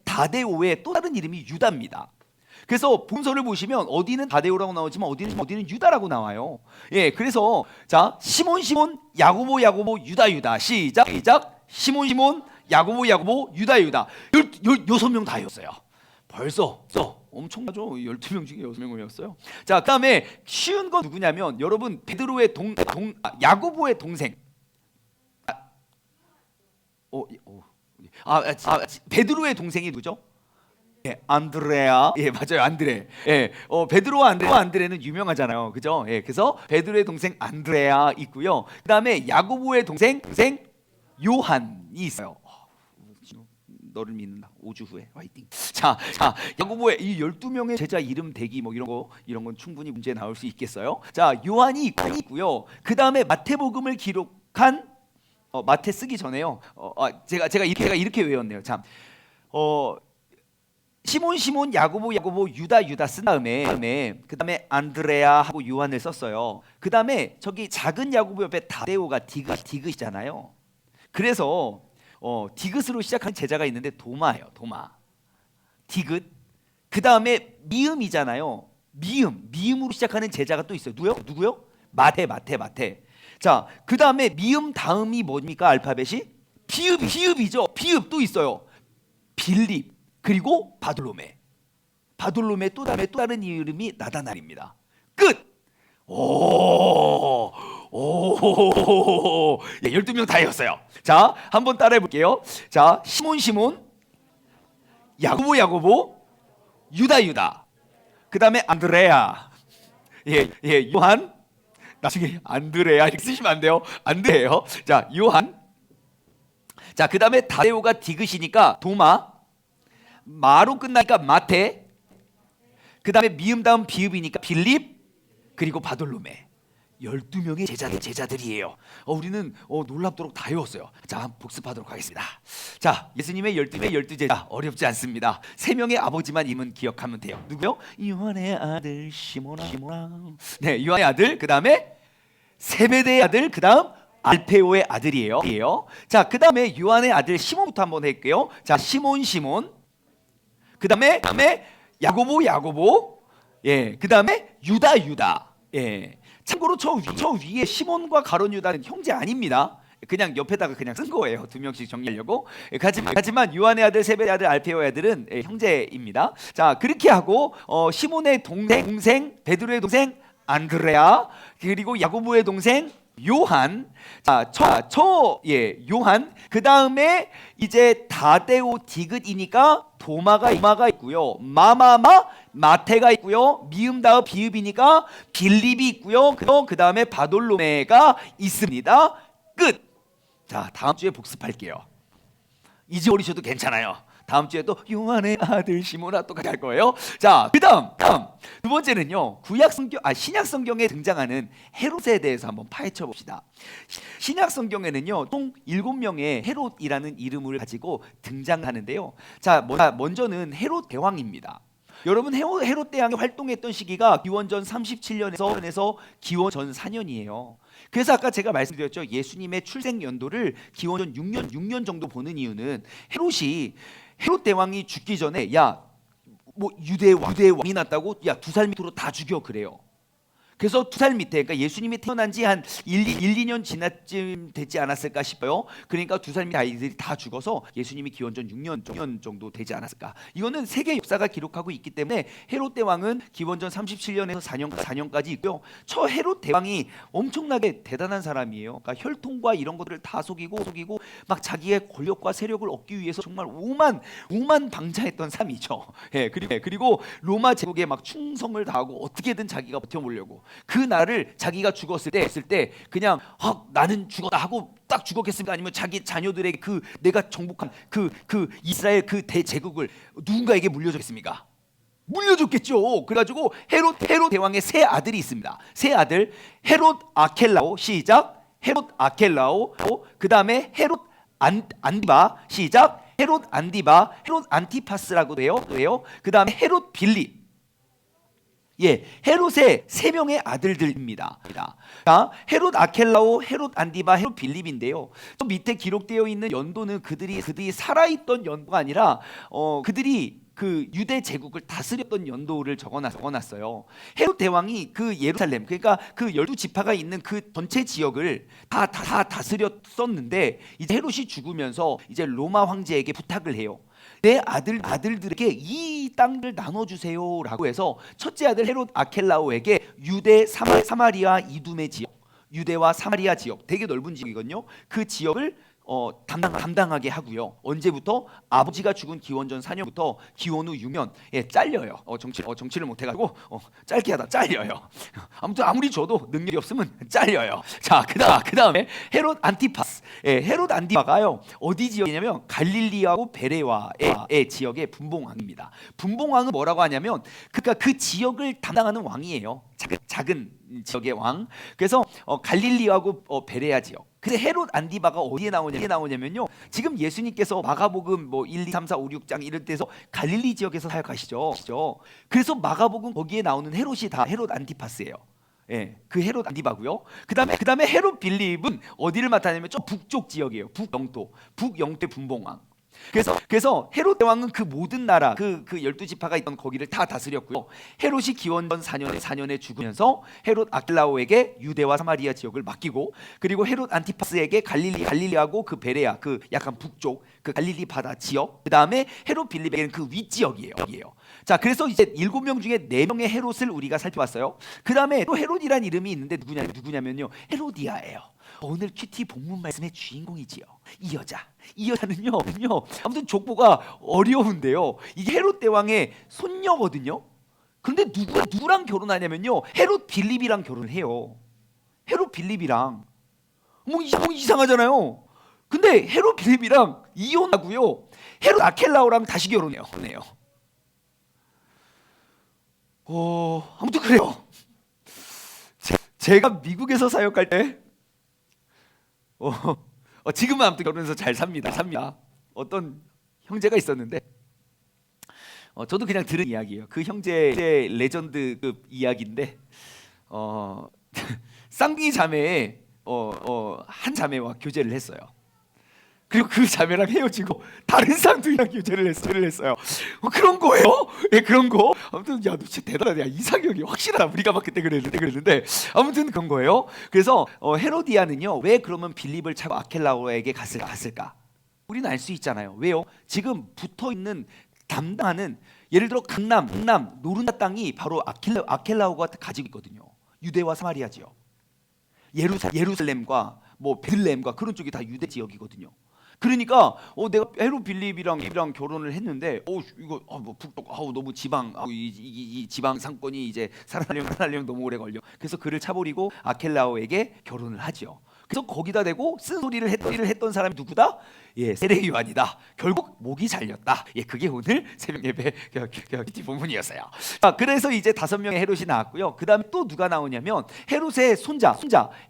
다데오의 또 다른 이름이 유다입니다. 그래서 본서를 보시면 어디는 다데오라고 나오지만 어디는 유다라고 나와요. 예, 그래서 자, 시몬, 야고보, 유다. 시작. 시몬, 야고보, 유다. 6명 다였어요. 벌써 엄청나죠? 12명 중에 6명이었어요. 자, 그다음에 쉬운 건 누구냐면 여러분, 베드로의 야고보의 동생. 베드로의 동생이 누구죠? 예, 안드레아. 예, 맞아요, 안드레. 예, 베드로와 안드레는 유명하잖아요, 그죠? 예, 그래서 베드로의 동생 안드레아 있고요. 그다음에 야고보의 동생 요한이 있어요. 너를 믿는다. 5주 후에 화이팅. 자, 야고보의 이 12명의 제자 이름 대기 뭐 이런 건 충분히 문제 나올 수 있겠어요. 자, 요한이 있고요. 그다음에 마태복음을 기록한 마태 쓰기 전에요. 제가 이렇게 외웠네요. 참, 시몬, 야고보, 유다 쓴 다음에 그다음에 안드레아하고 요한을 썼어요. 그다음에 저기 작은 야고보 옆에 다데오가 디귿이잖아요. 그래서 디귿으로 시작한 제자가 있는데 도마예요. 디귿. 그다음에 미음이잖아요. 미음으로 시작하는 제자가 또 있어요. 누구요? 마태. 자, 그다음에 미음 다음이 뭡니까? 알파벳이 비읍이죠. 비읍 또 있어요. 빌립. 그리고 바돌로메 또 다른 이름이 나다날입니다. 끝. 오, 12명 다였어요. 자, 한번 따라해 볼게요. 자, 시몬, 야고보, 유다. 그다음에 안드레아. 예, 요한. 나중에 안드레아 이렇게 쓰시면 안 돼요. 안드레예요. 자, 요한. 자, 그다음에 다데오가 디귿이니까 도마. 마로 끝나니까 마태. 그 다음에 미음 다음 비읍이니까 빌립. 그리고 바돌로메. 12명의 제자들이에요. 우리는 놀랍도록 다 외웠어요. 자, 복습하도록 하겠습니다. 자, 예수님의 12제자 어렵지 않습니다. 3명의 아버지만 이름은 기억하면 돼요. 누구요? 요한의 아들 시몬아. 네, 요한의 아들. 그 다음에 세베대의 아들. 그 다음 알페오의 아들이에요. 자, 그 다음에 요한의 아들 시몬부터 한번 할게요. 자, 시몬. 그 다음에 야고보. 예, 그 다음에 유다. 예. 참고로 저 위에 시몬과 가룟 유다는 형제 아닙니다. 그냥 옆에다가 그냥 쓴 거예요. 2명씩 정리하려고. 하지만 요한의 아들, 세베대의 아들, 알페오의 아들은 형제입니다. 자, 그렇게 하고 시몬의 동생 베드로의 동생 안드레아, 그리고 야고보의 동생 요한, 요한. 그 다음에 이제 다데오 디귿이니까 도마가 있고요. 마테가 있고요. 미음 다음 비읍이니까 빌립이 있고요. 그 다음에 바돌로메가 있습니다. 끝. 자, 다음 주에 복습할게요. 잊어버리셔도 괜찮아요. 다음 주에 또 요한의 아들 시몬아 똑같이 할 거예요. 자, 그다음 두 번째는요. 신약 성경에 등장하는 헤롯에 대해서 한번 파헤쳐 봅시다. 신약 성경에는요, 총 7명의 헤롯이라는 이름을 가지고 등장하는데요. 자, 먼저는 헤롯 대왕입니다. 여러분, 헤롯 대왕이 활동했던 시기가 기원전 37년에서 기원전 4년이에요. 그래서 아까 제가 말씀드렸죠. 예수님의 출생 연도를 기원전 6년 정도 보는 이유는 헤롯 대왕이 죽기 전에 유대 왕이 났다고 2살 밑으로 다 죽여 그래요. 그래서 2살 밑에, 그러니까 예수님이 태어난 지 한 2년 지나쯤 되지 않았을까 싶어요. 그러니까 2살 밑에 아이들이 다 죽어서 예수님이 기원전 6년 정도 되지 않았을까. 이거는 세계 역사가 기록하고 있기 때문에 헤롯 대왕은 기원전 37년에서 4년까지 있고요. 헤롯 대왕이 엄청나게 대단한 사람이에요. 그러니까 혈통과 이런 것들을 다 속이고 막 자기의 권력과 세력을 얻기 위해서 정말 오만방자했던 사람이죠. 예, 그리고 로마 제국에 막 충성을 다하고 어떻게든 자기가 버텨보려고. 그 날을 자기가 죽었을 때 그냥 나는 죽었다 하고 딱 죽었겠습니까? 아니면 자기 자녀들에게 내가 정복한 이스라엘 그 대제국을 누군가에게 물려줬겠습니까? 물려줬겠죠. 그래가지고 헤롯 대왕의 세 아들이 있습니다. 세 아들, 헤롯 아켈라오, 시작. 헤롯 아켈라오. 그 다음에 헤롯 안디바, 시작. 헤롯 안디바, 헤롯 안티파스라고도 해요. 그 다음에 헤롯 빌립. 헤롯의 3명의 아들들입니다. 자, 헤롯 아켈라오, 헤롯 안디바, 헤롯 빌립인데요. 저 밑에 기록되어 있는 연도는 그들이 살아있던 연도가 아니라 그들이 그 유대 제국을 다스렸던 연도를 적어놨어요. 헤롯 대왕이 그 예루살렘, 그러니까 그 12지파가 있는 그 전체 지역을 다 다스렸었는데, 이제 헤롯이 죽으면서 이제 로마 황제에게 부탁을 해요. 내 아들들에게 이 땅을 나눠주세요라고 해서 첫째 아들 헤롯 아켈라오에게 유대 사마리아 이두메 지역, 유대와 사마리아 지역, 되게 넓은 지역이거든요. 그 지역을 담당하게 하고요. 언제부터? 아버지가 죽은 기원전 4년부터 기원 후 6년 잘려요. 정치를 못해가지고 짧게 하다 잘려요. 아무튼 아무리 줘도 능력이 없으면 잘려요. 자, 그 다음에 헤롯 안티파스. 헤롯 안티파가요, 어디 지역이냐면 갈릴리하고 베레와의 지역의 분봉왕입니다. 분봉왕은 뭐라고 하냐면 그러니까 그 지역을 담당하는 왕이에요. 작은 지역의 왕. 그래서 갈릴리하고 베레아 지역. 근데 헤롯 안디바가 어디에 나오냐면요, 지금 예수님께서 마가복음 1, 2, 3, 4, 5, 6장 이럴 때서 갈릴리 지역에서 사역하시죠. 그래서 마가복음 거기에 나오는 헤롯이 다 헤롯 안티파스예요. 그 헤롯 안디바고요. 그다음에 헤롯 빌립은 어디를 맡았냐면 저 북쪽 지역이에요. 북영토 분봉왕. 그래서 헤롯 대왕은 그 모든 나라 그 12지파가 있던 거기를 다 다스렸고요. 헤롯이 기원전 4년에 죽으면서 헤롯 아킬라오에게 유대와 사마리아 지역을 맡기고, 그리고 헤롯 안티파스에게 갈릴리하고 그 베레아 그 약간 북쪽 그 갈릴리 바다 지역, 그다음에 헤롯 빌립에게는 그 윗지역이에요. 자, 그래서 이제 7명 중에 4명의 헤롯을 우리가 살펴봤어요. 그다음에 또 헤롯이란 이름이 있는데 누구냐면요, 헤로디아예요. 오늘 큐티 본문 말씀의 주인공이지요. 이 여자는요 아무튼 족보가 어려운데요, 이게 헤롯 대왕의 손녀거든요. 그런데 누구랑 결혼하냐면요, 헤롯 빌립이랑 결혼해요. 헤롯 빌립이랑 이상하잖아요. 근데 헤롯 빌립이랑 이혼하고요, 헤롯 아켈라오랑 다시 결혼해요. 아무튼 그래요. 제가 미국에서 사역할 때 지금은 아무튼 결혼해서 잘 삽니다. 어떤 형제가 있었는데, 저도 그냥 들은 이야기예요. 그 형제 레전드급 이야기인데, 쌍둥이 자매의 한 자매와 교제를 했어요. 그리고 그 자매랑 헤어지고 다른 쌍둥이랑 교제를 했어요. 그런 거예요? 그런 거. 아무튼 너 진짜 대단하다. 이상형이 확실하다. 우리가 막 그때 그랬는데 아무튼 그런 거예요. 그래서 헤로디아는요, 왜 그러면 빌립을 차고 아켈라오에게 갔을까? 우리는 알 수 있잖아요. 왜요? 지금 붙어있는 담당하는, 예를 들어 강남 노른자 땅이 바로 아켈라오가 가지고 있거든요. 유대와 사마리아 지역. 예루살렘과 뭐 베들레헴과 그런 쪽이 다 유대 지역이거든요. 그러니까 내가 헤롯 빌립이랑 결혼을 했는데 이거 뭐 북독 너무 지방 이 지방 상권이 이제 살아나려면 너무 오래 걸려. 그래서 그를 차버리고 아켈라오에게 결혼을 하죠. 그래서 거기다 대고 쓴소리를 했던 사람이 누구다? 예, 세례 요한이다. 결국 목이 잘렸다. 예, 그게 오늘 새벽 예배 본문이었어요. 그래서 이제 5명의 헤롯이 나왔고요. 그 다음에 또 누가 나오냐면 헤롯의 손자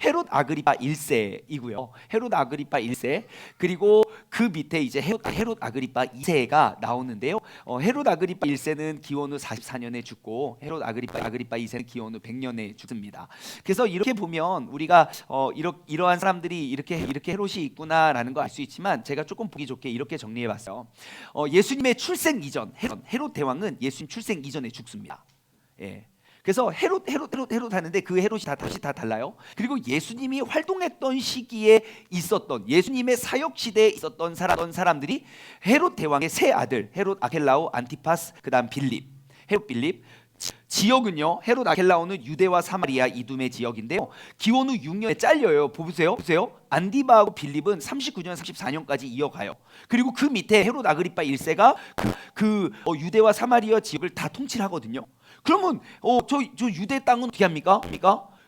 헤롯 아그리파 1세이고요. 헤롯 아그리파 1세 그리고 그 밑에 이제 헤롯 아그리파 2세가 나오는데요. 헤롯 아그리파 1세는 기원 후 44년에 죽고 헤롯 아그리파 2세는 기원 후 100년에 죽습니다. 그래서 이렇게 보면 우리가 이러한 사람들이 이렇게 헤롯이 있구나라는 거 알 수 있지만 제가 조금 보기 좋게 이렇게 정리해봤어요. 예수님의 출생 이전 헤롯 대왕은 예수님 출생 이전에 죽습니다. 예. 그래서 헤롯 하는데 그 헤롯이 다 달라요. 그리고 예수님이 활동했던 시기에 있었던 예수님의 사역 시대에 있었던 사람들이 헤롯 대왕의 세 아들 헤롯 아켈라오 안티파스 그다음 헤롯 빌립 지역은요. 헤롯 아켈라오는 유대와 사마리아 이두메 지역인데요. 기원 후 6년에 잘려요. 보세요. 안디바하고 빌립은 39년 34년까지 이어가요. 그리고 그 밑에 헤롯 아그리파 1세가 유대와 사마리아 지역을 다 통치를 하거든요. 그러면 저 유대 땅은 어떻게 합니까?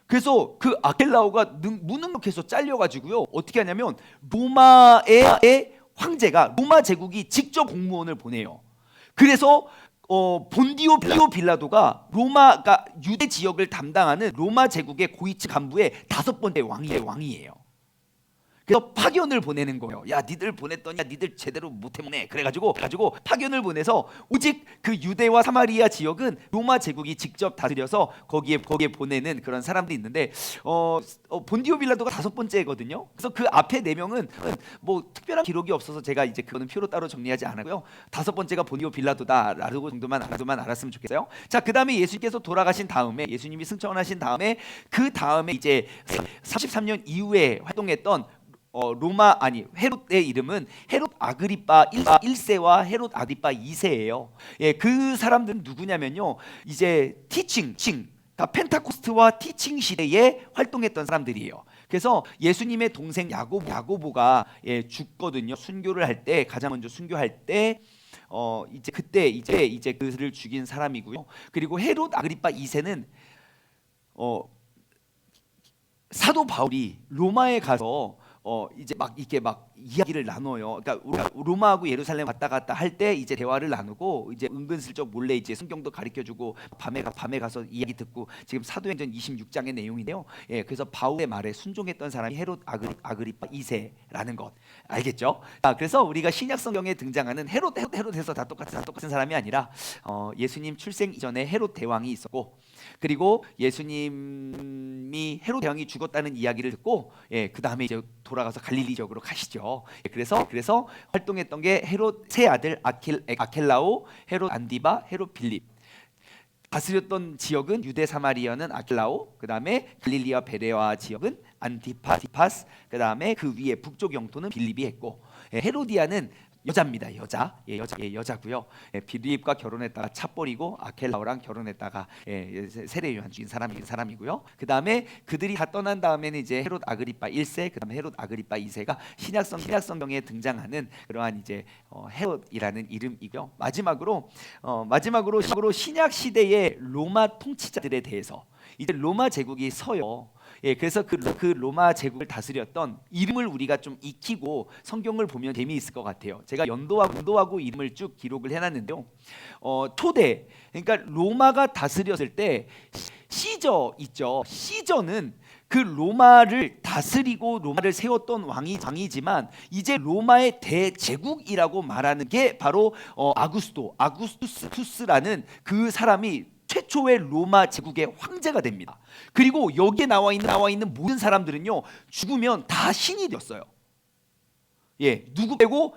그래서 그 아켈라오가 무능력해서 잘려가지고요. 어떻게 하냐면 로마의 황제가 로마 제국이 직접 공무원을 보내요. 그래서 본디오 빌라도가 로마가 유대 지역을 담당하는 로마 제국의 고위층 간부의 5번째 왕이에요. 그래서 파견을 보내는 거예요. 야, 니들 보냈더니 니들 제대로 못해먹네. 그래가지고 파견을 보내서 오직 그 유대와 사마리아 지역은 로마 제국이 직접 다스려서 거기에 보내는 그런 사람들이 있는데 본디오 빌라도가 5번째거든요. 그래서 그 앞에 4명은 뭐 특별한 기록이 없어서 제가 이제 그거는 표로 따로 정리하지 않았고요. 5번째가 본디오 빌라도다라고 정도만 알았으면 좋겠어요. 자, 그 다음에 예수님께서 돌아가신 다음에 예수님이 승천하신 다음에 그 다음에 이제 33년 이후에 활동했던 헤롯의 이름은 헤롯 아그리파 1세와 헤롯 아그리파 2세예요. 예, 그 사람들은 누구냐면요. 이제 그러니까 펜타코스트와 티칭 시대에 활동했던 사람들이에요. 그래서 예수님의 동생 야고보가 죽거든요. 순교를 할 때 가장 먼저 순교할 때 이제 그를 죽인 사람이고요. 그리고 헤롯 아그리파 2세는 사도 바울이 로마에 가서 이제 이렇게 이야기를 나눠요. 그러니까 로마하고 예루살렘 왔다 갔다 할 때 이제 대화를 나누고 이제 은근슬쩍 몰래 이제 성경도 가르쳐주고 밤에 가서 이야기 듣고 지금 사도행전 26장의 내용인데요. 예, 그래서 바울의 말에 순종했던 사람이 헤롯 아그리파 2세라는 것 알겠죠? 그래서 우리가 신약 성경에 등장하는 헤롯에서 다 똑같은 사람이 아니라 예수님 출생 이전에 헤롯 대왕이 있었고 그리고 예수님이 헤롯 대왕이 죽었다는 이야기를 듣고 그 다음에 이제 돌아가서 갈릴리 지역으로 가시죠. 그래서 활동했던 게 헤롯 세 아들 아켈라오, 헤롯 안디바, 헤롯 빌립. 다스렸던 지역은 유대 사마리아는 아켈라오, 그 다음에 갈릴리와 베레아 지역은 안티파스, 그 다음에 그 위에 북쪽 영토는 빌립이 했고 헤로디아는 여자입니다. 여자고요. 빌립과 결혼했다가 차버리고 아켈라오랑 결혼했다가 세례 요한 죽인 사람이고요. 그 다음에 그들이 다 떠난 다음에는 이제 헤롯 아그리파 1세, 그 다음에 헤롯 아그리파 2세가 신약 성경에 등장하는 그러한 이제 헤롯이라는 이름이고요. 마지막으로 신약 시대의 로마 통치자들에 대해서 이제 로마 제국이 서요. 그래서 그 로마 제국을 다스렸던 이름을 우리가 좀 익히고 성경을 보면 재미있을 것 같아요. 제가 연도하고 이름을 쭉 기록을 해놨는데요. 초대, 그러니까 로마가 다스렸을 때 시저 있죠. 시저는 그 로마를 다스리고 로마를 세웠던 왕이지만 이제 로마의 대제국이라고 말하는 게 바로 아구스투스라는 그 사람이 최초의 로마 제국의 황제가 됩니다. 그리고 여기에 나와 있는 모든 사람들은요 죽으면 다 신이 되었어요. 누구 빼고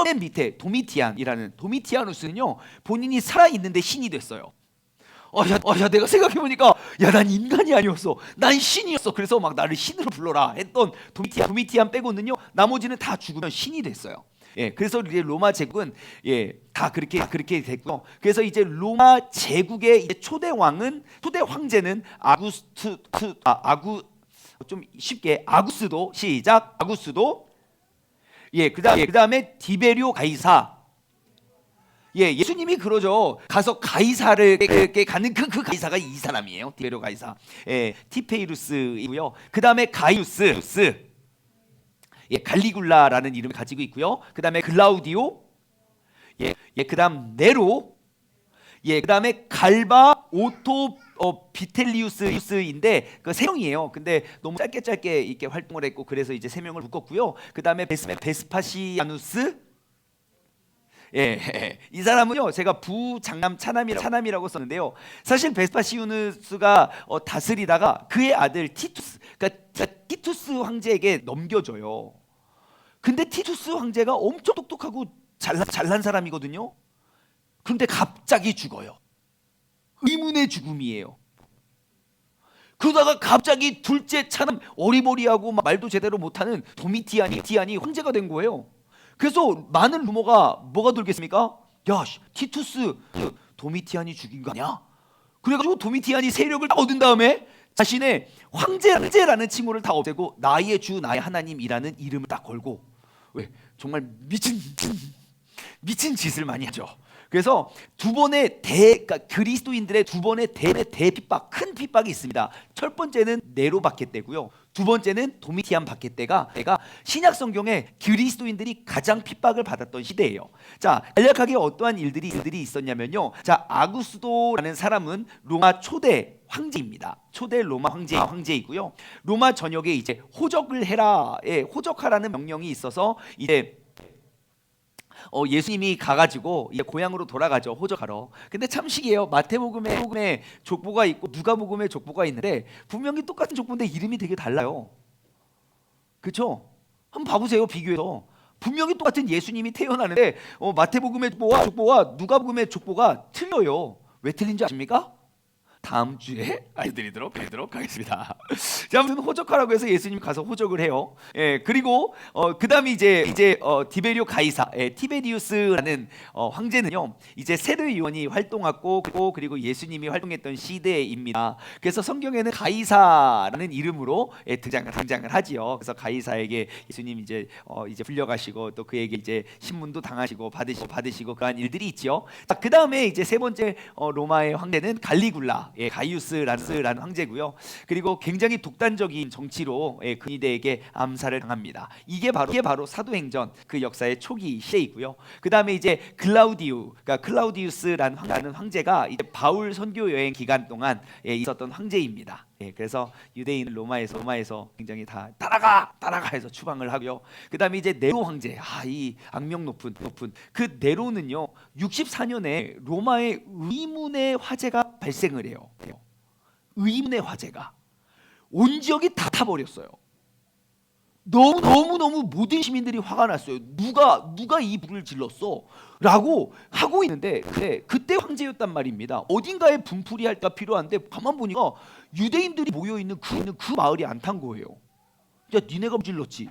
맨 밑에 도미티아누스는요 본인이 살아 있는데 신이 됐어요. 내가 생각해보니까 난 인간이 아니었어. 난 신이었어. 그래서 막 나를 신으로 불러라 했던 도미티안 빼고는요 나머지는 다 죽으면 신이 됐어요. 그래서 이제 로마 제국은 다 그렇게 됐고요. 그래서 이제 로마 제국의 이제 초대 황제는 좀 쉽게 아구스도 시작. 아구스도 그다음에 디베리오 가이사. 예수님이 그러죠. 가서 가이사를 가는 그 가이사가 이 사람이에요. 디베리오 가이사. 티페이루스이고요. 그다음에 가이우스. 갈리굴라라는 이름을 가지고 있고요. 그다음에 글라우디오. 그다음 네로. 그다음에 갈바 오토 비텔리우스인데 그 세 명이에요. 근데 너무 짧게 이렇게 활동을 했고 그래서 이제 세 명을 묶었고요. 그다음에 베스파시아누스. 이 사람은요 제가 부장남 차남이라고 썼는데요. 사실 베스파시우누스가 다스리다가 그의 아들 티투스, 그러니까 티투스 황제에게 넘겨줘요. 근데 티투스 황제가 엄청 똑똑하고 잘난 사람이거든요. 그런데 갑자기 죽어요. 의문의 죽음이에요. 그러다가 갑자기 둘째 차남 어리버리하고 말도 제대로 못하는 도미티안이 황제가 된 거예요. 그래서 많은 루머가 뭐가 돌겠습니까? 야, 티투스 도미티안이 죽인 거 아니야? 그래가지고 도미티안이 세력을 다 얻은 다음에 자신의 황제라는 칭호를 다 없애고 나의 주 나의 하나님이라는 이름을 딱 걸고 정말 미친 짓을 많이 하죠. 그래서 두 번의 그러니까 그리스도인들의 두 번의 대핍박, 큰 핍박이 있습니다. 첫 번째는 네로 박해 때고요. 두 번째는 도미티안 박해 때가 신약 성경에 그리스도인들이 가장 핍박을 받았던 시대예요. 자, 간략하게 어떠한 일들이 있었냐면요. 자, 아구스도라는 사람은 로마 초대 황제입니다. 초대 로마 황제이고요. 로마 전역에 이제 호적을 해라에 호적하라는 명령이 있어서 이제 예수님이 가가지고 이제 고향으로 돌아가죠. 호적하러. 근데 참 신기해요. 마태복음에 족보가 있고 누가복음에 족보가 있는데 분명히 똑같은 족보인데 이름이 되게 달라요. 그렇죠? 한번 봐보세요. 비교해서. 분명히 똑같은 예수님이 태어나는데 마태복음의 족보와 누가복음의 족보가 틀려요. 왜 틀린지 아십니까? 다음 주에 알려드리도록 하겠습니다. 자, 아무튼 호적하라고 해서 예수님이 가서 호적을 해요. 그리고 그다음에 이제 디베리오 가이사, 티베리우스라는 황제는요, 이제 세례 요한이 활동하고 그리고 예수님이 활동했던 시대입니다. 그래서 성경에는 가이사라는 이름으로 등장을 하지요. 그래서 가이사에게 예수님 이제 불려가시고 또 그에게 이제 신문도 당하시고 받으시고 그러한 일들이 있죠. 자, 그다음에 이제 세 번째 로마의 황제는 갈리굴라. 가이우스라는 황제고요. 그리고 굉장히 독단적인 정치로 근위대에게 암살을 당합니다. 이게 바로 사도행전 그 역사의 초기 시대이고요. 그 다음에 이제 그러니까 클라우디우스라는 황제가 이제 바울 선교 여행 기간 동안 있었던 황제입니다. 그래서 유대인 로마에서 굉장히 다 따라가 해서 추방을 하고요. 그 다음에 이제 네로 황제, 이 악명 높은 그 네로는요 64년에 로마의 의문의 화재가 발생을 해요. 의문의 화재가 온 지역이 다 타버렸어요. 너무 모든 시민들이 화가 났어요. 누가 이 불을 질렀어? 라고 하고 있는데 그때 황제였단 말입니다. 어딘가에 분풀이 할 때가 필요한데 가만 보니까 유대인들이 모여있는 그 마을이 안 탄 거예요. 야, 니네가 질렀지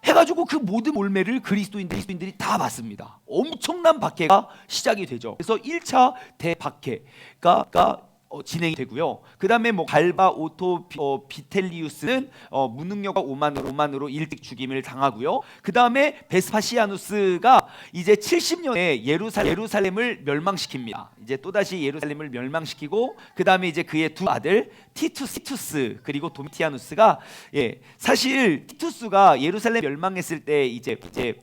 해가지고 그 모든 몰매를 그리스도인들이 다 받습니다. 엄청난 박해가 시작이 되죠. 그래서 1차 대박해가 진행이 되고요. 그 다음에 갈바 오토 비텔리우스는 무능력과 오만으로 일찍 죽임을 당하고요. 그 다음에 베스파시아누스가 이제 70년에 예루살렘을 멸망시킵니다. 이제 또다시 예루살렘을 멸망시키고 그 다음에 이제 그의 두 아들 티투스 그리고 도미티아누스가 사실 티투스가 예루살렘 멸망했을 때 이제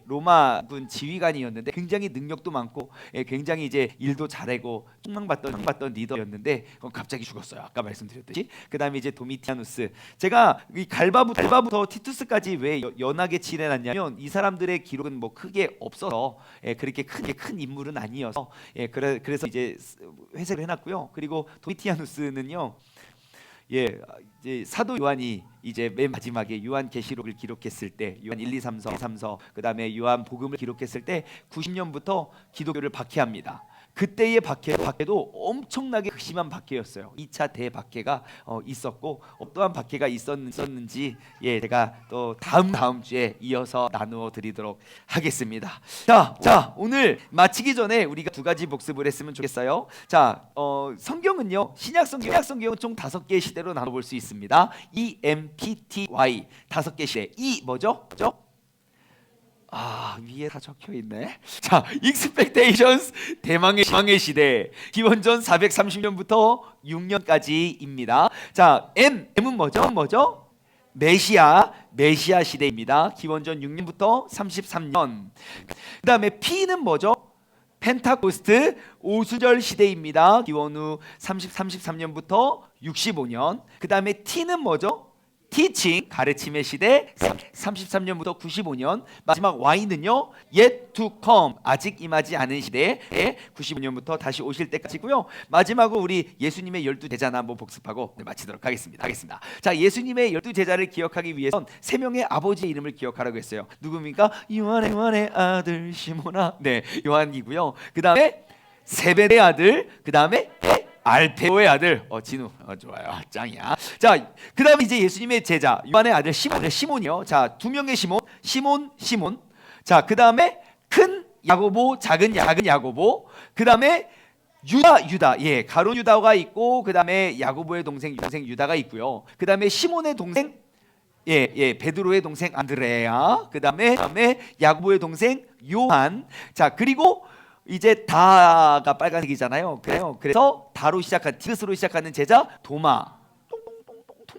로마군 지휘관이었는데 굉장히 능력도 많고 굉장히 이제 일도 잘하고 촉망받던 리더였는데 갑자기 죽었어요. 아까 말씀드렸듯이. 그 다음에 이제 도미티아누스. 제가 이 갈바부터 티투스까지 왜 연하게 칠해놨냐면 이 사람들의 기록은 뭐 크게 없어서 그렇게 큰 인물은 아니어서 그래서 이제 회색을 해놨고요. 그리고 도미티아누스는요. 이제 사도 요한이 이제 맨 마지막에 요한계시록을 기록했을 때 요한 1, 2, 3서 그다음에 요한 복음을 기록했을 때 90년부터 기독교를 박해합니다. 그때의 박해도 엄청나게 극심한 박해였어요. 2차 대박해가 있었고 어떠한 박해가 있었는지 제가 또 다음 주에 이어서 나누어 드리도록 하겠습니다. 자 오늘 마치기 전에 우리가 두 가지 복습을 했으면 좋겠어요. 자 성경은요, 신약 성경은 총 5개의 시대로 나눠볼 수 있습니다. EMPTY 5개 시대. 뭐죠? 위에 다 적혀 있네. 자, expectations 대망의 시대. 기원전 430년부터 6년까지입니다. 자, M은 뭐죠? 메시아 시대입니다. 기원전 6년부터 33년. 그다음에 P는 뭐죠? 펜타코스트 오순절 시대입니다. 기원 후 33년부터 65년. 그다음에 T는 뭐죠? 티칭 가르침의 시대 33년부터 95년. 마지막 Y는요, yet to come 아직 임하지 않은 시대에 95년부터 다시 오실 때까지고요. 마지막으로 우리 예수님의 12제자나 한번 복습하고 마치도록 하겠습니다. 자, 예수님의 12제자를 기억하기 위해선 3명의 아버지의 이름을 기억하라고 했어요. 누굽니까? 요한의 아들 시몬아. 네, 요한이고요. 그 다음에 세베대의 아들, 그 다음에 알페오의 아들 진우. 좋아요, 짱이야. 자, 그 다음에 이제 예수님의 제자 요한의 아들 시몬이요. 자, 2명의 시몬. 자, 그 다음에 큰 야고보, 작은 야고보. 그 다음에 유다. 가룟 유다가 있고, 그 다음에 야고보의 동생 유다가 있고요. 그 다음에 시몬의 동생 베드로의 동생 안드레아. 그 다음에 야고보의 동생 요한. 자, 그리고 이제 다가 빨간색이잖아요. 그래서 다로 시작한 티귿으로 시작하는 제자 도마.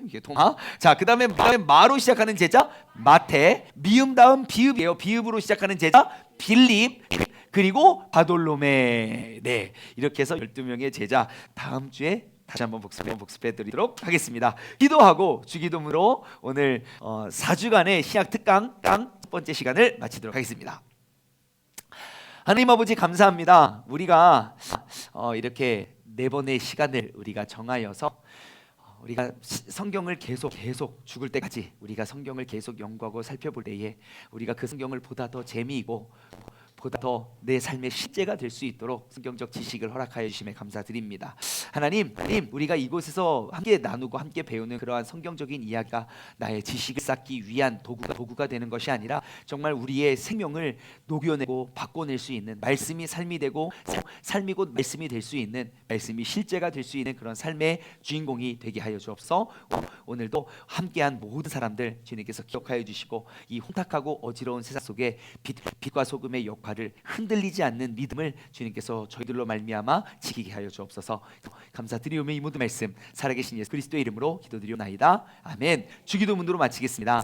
이게 도마. 자, 그다음에 마로 시작하는 제자 마태. 미음 다음 비읍이에요. 비읍으로 시작하는 제자 빌립. 그리고 바돌로메. 네, 이렇게 해서 12명의 제자 다음 주에 다시 한번 복습해 드리도록 하겠습니다. 기도하고 주기도문으로 오늘 4주간의 신약 특강 첫 번째 시간을 마치도록 하겠습니다. 하나님 아버지, 감사합니다. 우리가 이렇게 4번의 시간을 우리가 정하여서 우리가 성경을 계속 죽을 때까지 우리가 성경을 계속 연구하고 살펴볼 때에 우리가 그 성경을 보다 더 재미있고 보다 더 내 삶의 실제가 될 수 있도록 성경적 지식을 허락하여 주심에 감사드립니다. 하나님, 우리가 이곳에서 함께 나누고 함께 배우는 그러한 성경적인 이야기가 나의 지식을 쌓기 위한 도구가 되는 것이 아니라 정말 우리의 생명을 녹여내고 바꿔낼 수 있는, 말씀이 삶이 되고 삶이 곧 말씀이 될 수 있는, 말씀이 실제가 될 수 있는 그런 삶의 주인공이 되게 하여 주옵소서. 오늘도 함께한 모든 사람들 주님께서 기억하여 주시고 이 혼탁하고 어지러운 세상 속에 빛과 소금의 역할을 흔들리지 않는 믿음을 주님께서 저희들로 말미암아 지키게 하여 주옵소서. 감사드리오며 이 모든 말씀 살아계신 예수 그리스도의 이름으로 기도드리옵나이다. 아멘. 주기도문으로 마치겠습니다.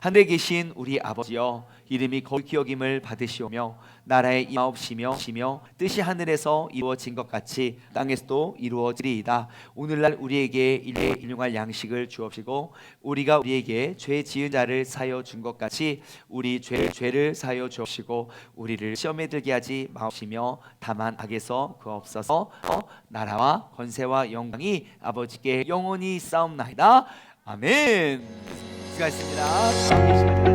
하늘에 계신 우리 아버지여, 이름이 거룩히 여김을 받으시오며 나라의 임하옵시며 뜻이 하늘에서 이루어진 것 같이 땅에서도 이루어지리이다. 오늘날 우리에게 일용할 양식을 주옵시고 우리가 우리에게 죄 지은 자를 사하여 준 것 같이 우리 죄를 사하여 주옵시고 우리를 시험에 들게 하지 마옵시며 다만 악에서 구하옵소서. 나라와 권세와 영광이 아버지께 영원히 싸움나이다. 아멘. 수고하셨습니다.